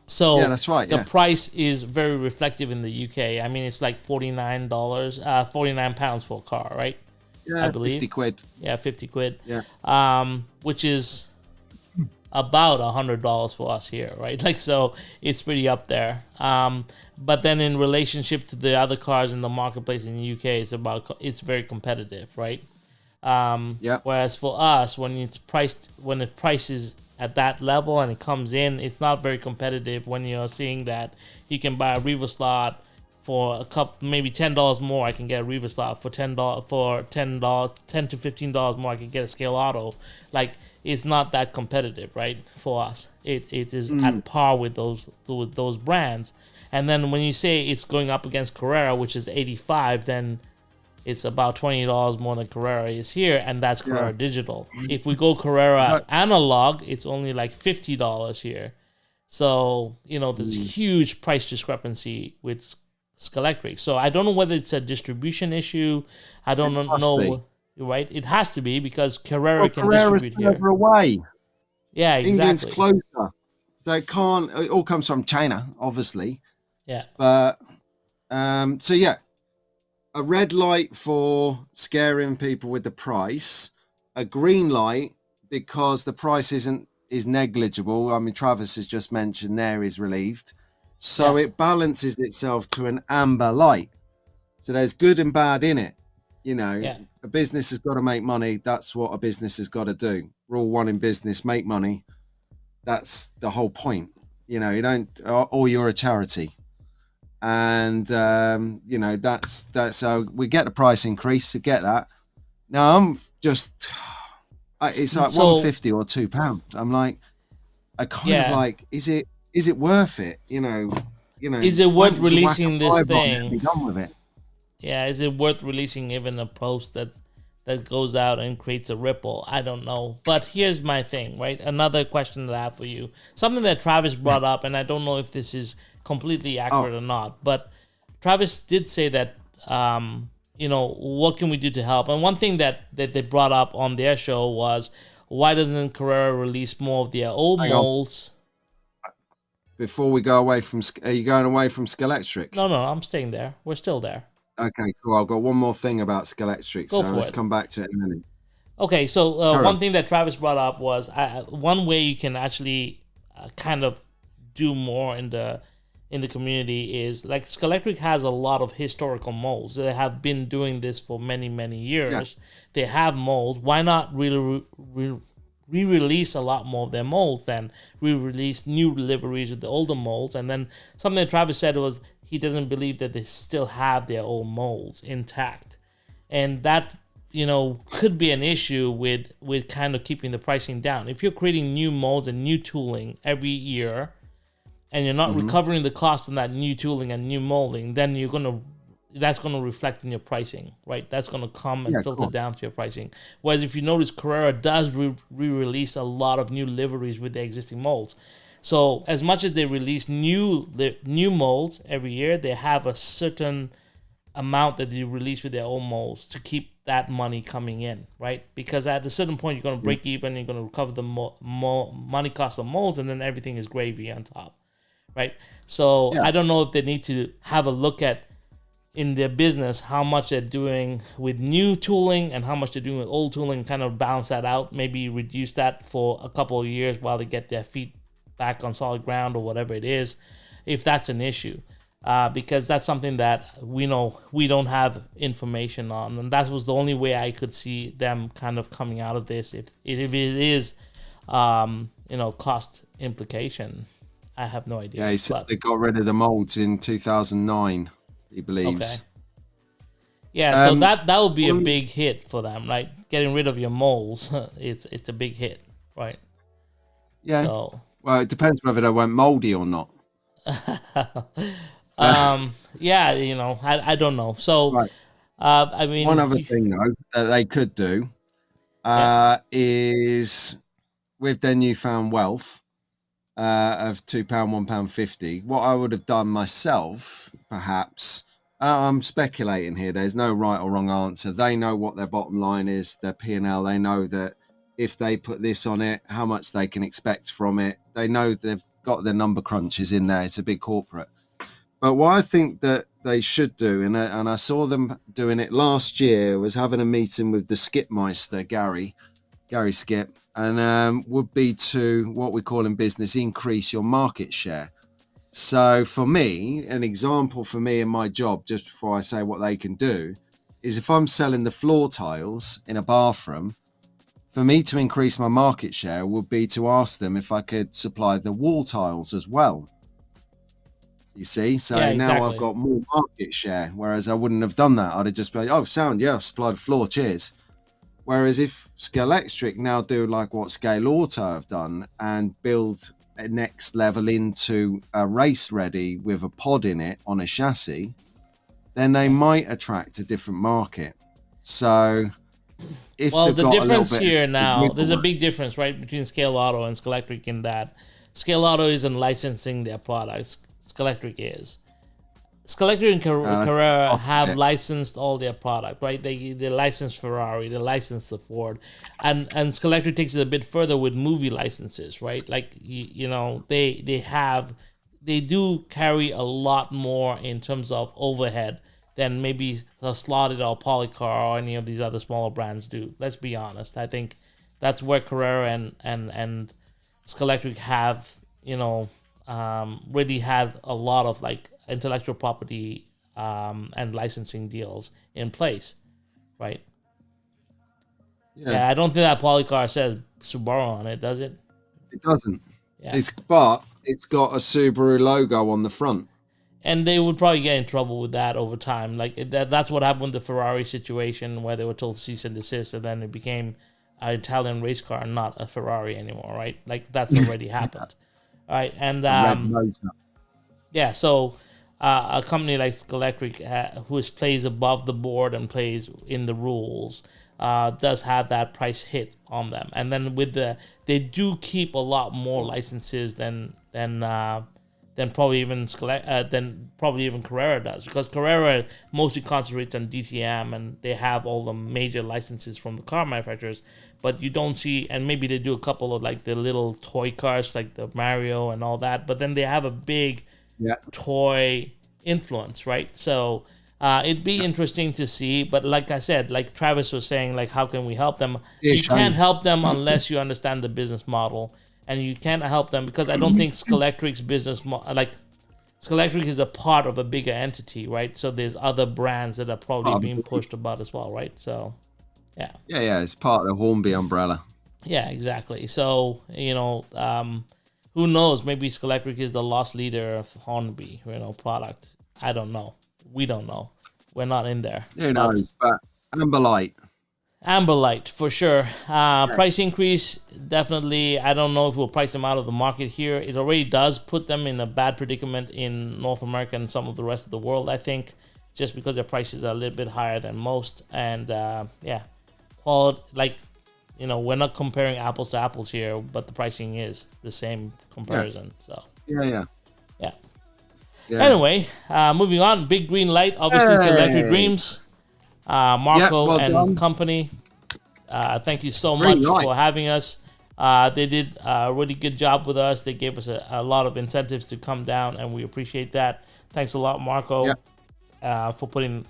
So that's right. The price is very reflective in the UK. I mean, it's like £49, £49 for a car, right? Yeah, I believe £50. Yeah, £50. Yeah. Which is about $100 for us here, right? Like, so it's pretty up there. But then in relationship to the other cars in the marketplace in the UK, it's very competitive, right? Whereas for us, when the price is at that level and it comes in, it's not very competitive when you're seeing that you can buy a Riva slot for a couple, maybe $10 more. I can get a Riva slot for $10 $10 to $15 more. I can get a Scale Auto. Like, it's not that competitive, right? For us, it is at par with those brands. And then when you say it's going up against Carrera, which is $85, then it's about $20 more than Carrera is here, and that's Carrera digital. If we go Carrera analog, it's only like $50 here. So, there's huge price discrepancy with Skelectric. So I don't know whether it's a distribution issue. I don't know. Right? It has to be because Carrera can distribute here. Further away. Yeah, exactly. England's closer. So it all comes from China, obviously. Yeah. But, a red light for scaring people with the price, a green light because the price is negligible. I mean, Travis has just mentioned there is relieved. So it balances itself to an amber light. So there's good and bad in it. A business has got to make money. That's what a business has got to do. Rule one in business, make money. That's the whole point. You don't, or you're a charity. And that's so we get the price increase to get that. Now I'm just it's like £150 or £2. I'm like, I kind of like, is it worth it? is it why worth don't you whack releasing a this five on it and thing? be done with it? Yeah, is it worth releasing even a post that goes out and creates a ripple? I don't know. But here's my thing, right? Another question that I have for you. Something that Travis brought up, and I don't know if this is completely accurate or not, but Travis did say that, what can we do to help? And one thing that they brought up on their show was, why doesn't Carrera release more of their old Hang on. molds? Before we go away from, are you going away from Skelectric? No, I'm staying there. We're still there. Okay, cool. I've got one more thing about Skelectric, so let's come back to it in a minute. Okay, so one thing that Travis brought up was one way you can actually kind of do more in the community is, like, Skelectric has a lot of historical molds. They have been doing this for many years. Yeah. They have molds. Why not really re-release a lot more of their molds than re-release new deliveries with the older molds? And then something that Travis said was he doesn't believe that they still have their old molds intact, and that could be an issue with kind of keeping the pricing down. If you're creating new molds and new tooling every year, and you're not recovering the cost on that new tooling and new molding, then that's gonna reflect in your pricing, right? That's gonna come and filter down to your pricing. Whereas if you notice, Carrera does re-release a lot of new liveries with the existing molds. So as much as they release new molds every year, they have a certain amount that they release with their own molds to keep that money coming in, right? Because at a certain point, you're going to break even, you're going to recover the money cost of molds, and then everything is gravy on top, right? So I don't know if they need to have a look at, in their business, how much they're doing with new tooling and how much they're doing with old tooling, kind of balance that out, maybe reduce that for a couple of years while they get their feet back on solid ground or whatever it is, if that's an issue. Because that's something that we don't have information on, and that was the only way I could see them kind of coming out of this. If it is, cost implication, I have no idea. Yeah, he said they got rid of the molds in 2009. He believes. Okay. Yeah, so that would be a big hit for them, right? Getting rid of your molds, it's a big hit, right? Yeah. So, well, it depends whether they went moldy or not. Yeah, I don't know. So, right. I mean, one other thing though that they could do is, with their newfound wealth of £2, £1.50, what I would have done myself, perhaps. I'm speculating here. There's no right or wrong answer. They know what their bottom line is, their P&L. They know that if they put this on it, how much they can expect from it. They know they've got their number crunches in there. It's a big corporate. But what I think that they should do, and I saw them doing it last year, was having a meeting with the Skipmeister, Gary Skip, and would be to, what we call in business, increase your market share. So for me, an example for me in my job, just before I say what they can do, is if I'm selling the floor tiles in a bathroom, for me to increase my market share would be to ask them if I could supply the wall tiles as well. You see, so now I've got more market share, whereas I wouldn't have done that. I'd have just been, sound, yeah, supply the floor, cheers. Whereas if Skelectric now do like what Scale Auto have done and build a next level into a race ready with a pod in it on a chassis, then they might attract a different market. So if the difference here now, there's a big difference, right, between Scale Auto and Skelectric, in that Scale Auto isn't licensing their products. Skelectric is. Skelectric and Carrera have licensed all their product, right? They license Ferrari, they license the Ford, and Skelectric takes it a bit further with movie licenses, right? Like they do carry a lot more in terms of overhead than maybe a Slotted or Polycar or any of these other smaller brands do. Let's be honest. I think that's where Carrera and Skelectric have really had a lot of like intellectual property and licensing deals in place, right? Yeah, I don't think that Polycar says Subaru on it, does it? It doesn't. Yeah. But it's got a Subaru logo on the front. And they would probably get in trouble with that over time. Like that's what happened with the Ferrari situation, where they were told cease and desist, and then it became an Italian race car, not a Ferrari anymore, right? Like that's already happened. All right, and Yeah, so a company like Electric, who plays above the board and plays in the rules, does have that price hit on them. And then they do keep a lot more licenses than probably even Carrera does, because Carrera mostly concentrates on DTM and they have all the major licenses from the car manufacturers. But you don't see, and maybe they do a couple of like the little toy cars like the Mario and all that. But then they have a big toy influence, right? So it'd be interesting to see. But like I said, like Travis was saying, like how can we help them? You can't help them unless you understand the business model, and you can't help them because I don't think Skelectric's business Skelectric is a part of a bigger entity, right? So there's other brands that are probably being pushed about as well, right? So yeah, it's part of the Hornby umbrella. Yeah, exactly. So who knows? Maybe Skelectric is the lost leader of Hornby, product. I don't know. We don't know. We're not in there. Who knows? But Amberlight, for sure. Price increase, definitely. I don't know if we'll price them out of the market here. It already does put them in a bad predicament in North America and some of the rest of the world, I think, just because their prices are a little bit higher than most. And, we're not comparing apples to apples here, but the pricing is the same comparison. So Yeah. Anyway, moving on. Big green light, obviously, to Electric Dreams. Marco and company, thank you so much for having us. They did a really good job with us. They gave us a lot of incentives to come down, and we appreciate that. Thanks a lot, Marco, for putting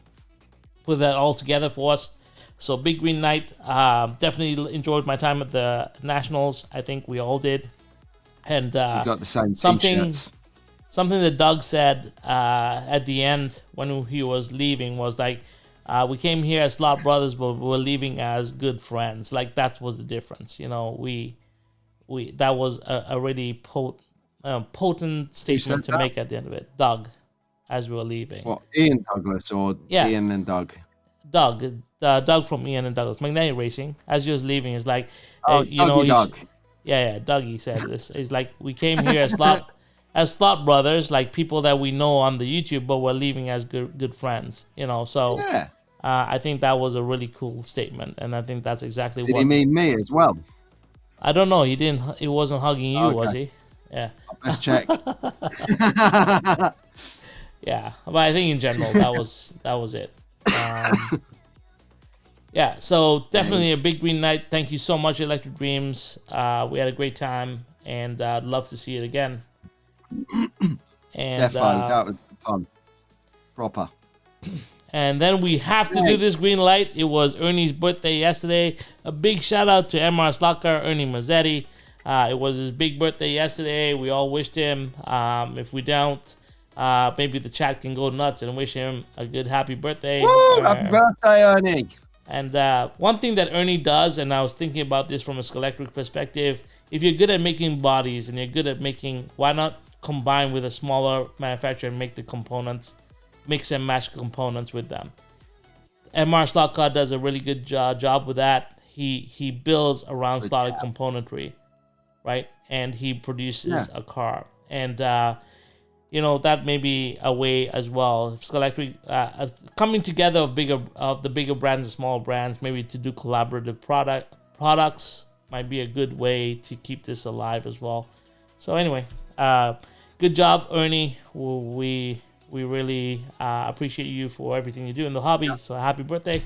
that all together for us. So big green night. Definitely enjoyed my time at the Nationals. I think we all did. And we got the same t-shirts. Something that Doug said at the end when he was leaving was like, we came here as slot brothers, but we're leaving as good friends. Like that was the difference. We that was a really potent statement to make at the end of it. Doug, as we were leaving. What, Ian Douglas or Ian and Doug? Doug from Ian and Douglas Magnetic Racing. As he was leaving, is like, Doug. Yeah, Dougie said this. It's like we came here as slot brothers, like people that we know on the YouTube, but we're leaving as good friends. So. Yeah. I think that was a really cool statement, and I think that's exactly Did he mean me as well? I don't know. He didn't. He wasn't hugging you, was he? Yeah. Let's check. Yeah, but I think in general that was it. Yeah. So definitely a big green night. Thank you so much, Electric Dreams. We had a great time, and I'd love to see it again. And definitely, that was fun. Proper. And then we have to do this green light. It was Ernie's birthday yesterday. A big shout out to MR Slot Car, Ernie Mazzetti. It was his big birthday yesterday. We all wished him. If we don't, maybe the chat can go nuts and wish him a good happy birthday. Woo! Happy birthday, Ernie. And one thing that Ernie does, and I was thinking about this from a Skelectric perspective, if you're good at making bodies and you're good at making, why not combine with a smaller manufacturer and make the components, mix and match components with them. MR Slot Car does a really good job with that. He builds around slotted componentry, right? And he produces a car. And, that may be a way as well. Skelectric, coming together of the bigger brands and small brands, maybe to do collaborative products might be a good way to keep this alive as well. So anyway, good job, Ernie. We really appreciate you for everything you do in the hobby. So happy birthday.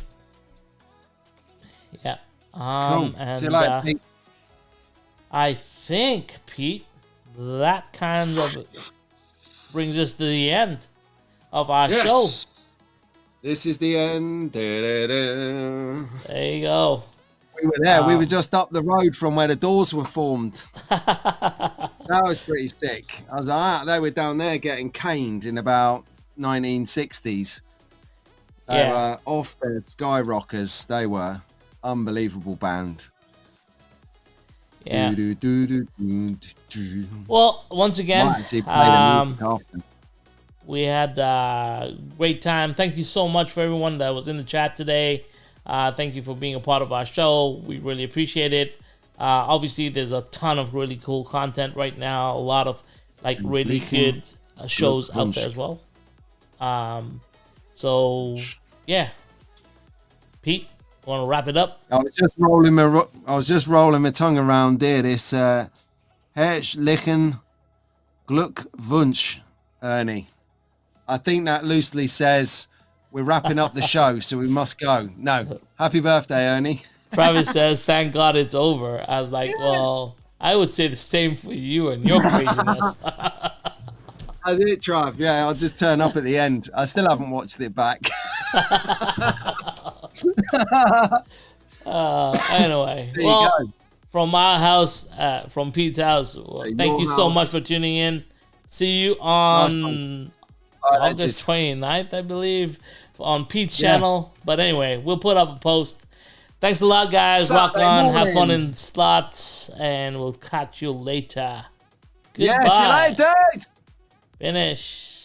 Yeah. Cool. And see you later, Pete. I think, Pete, that kind of brings us to the end of our show. This is the end. Da-da-da. There you go. We were there. We were just up the road from where the doors were formed. That was pretty sick. I was like, they were down there getting caned in about 1960s. They were off their Skyrockers. They were unbelievable band. Yeah. Well, once again, we had a great time. Thank you so much for everyone that was in the chat today. Thank you for being a part of our show. We really appreciate it. Obviously, there's a ton of really cool content right now. A lot of really good shows out there as well. So yeah, Pete, want to wrap it up? I was just rolling my tongue around there. This herzlichen Glückwunsch, Ernie. I think that loosely says we're wrapping up the show, so we must go. No, happy birthday, Ernie. Travis says, "Thank God it's over." I was like, well, I would say the same for you and your craziness. That's it, Trav. Yeah, I'll just turn up at the end. I still haven't watched it back. Anyway, well, from my house, from Pete's house, thank you so much for tuning in. See you on August 29th, I believe, on Pete's channel. But anyway, we'll put up a post. Thanks a lot, guys. Saturday Rock on. Morning. Have fun in slots, and we'll catch you later. Goodbye. Yeah, see you later. Finish.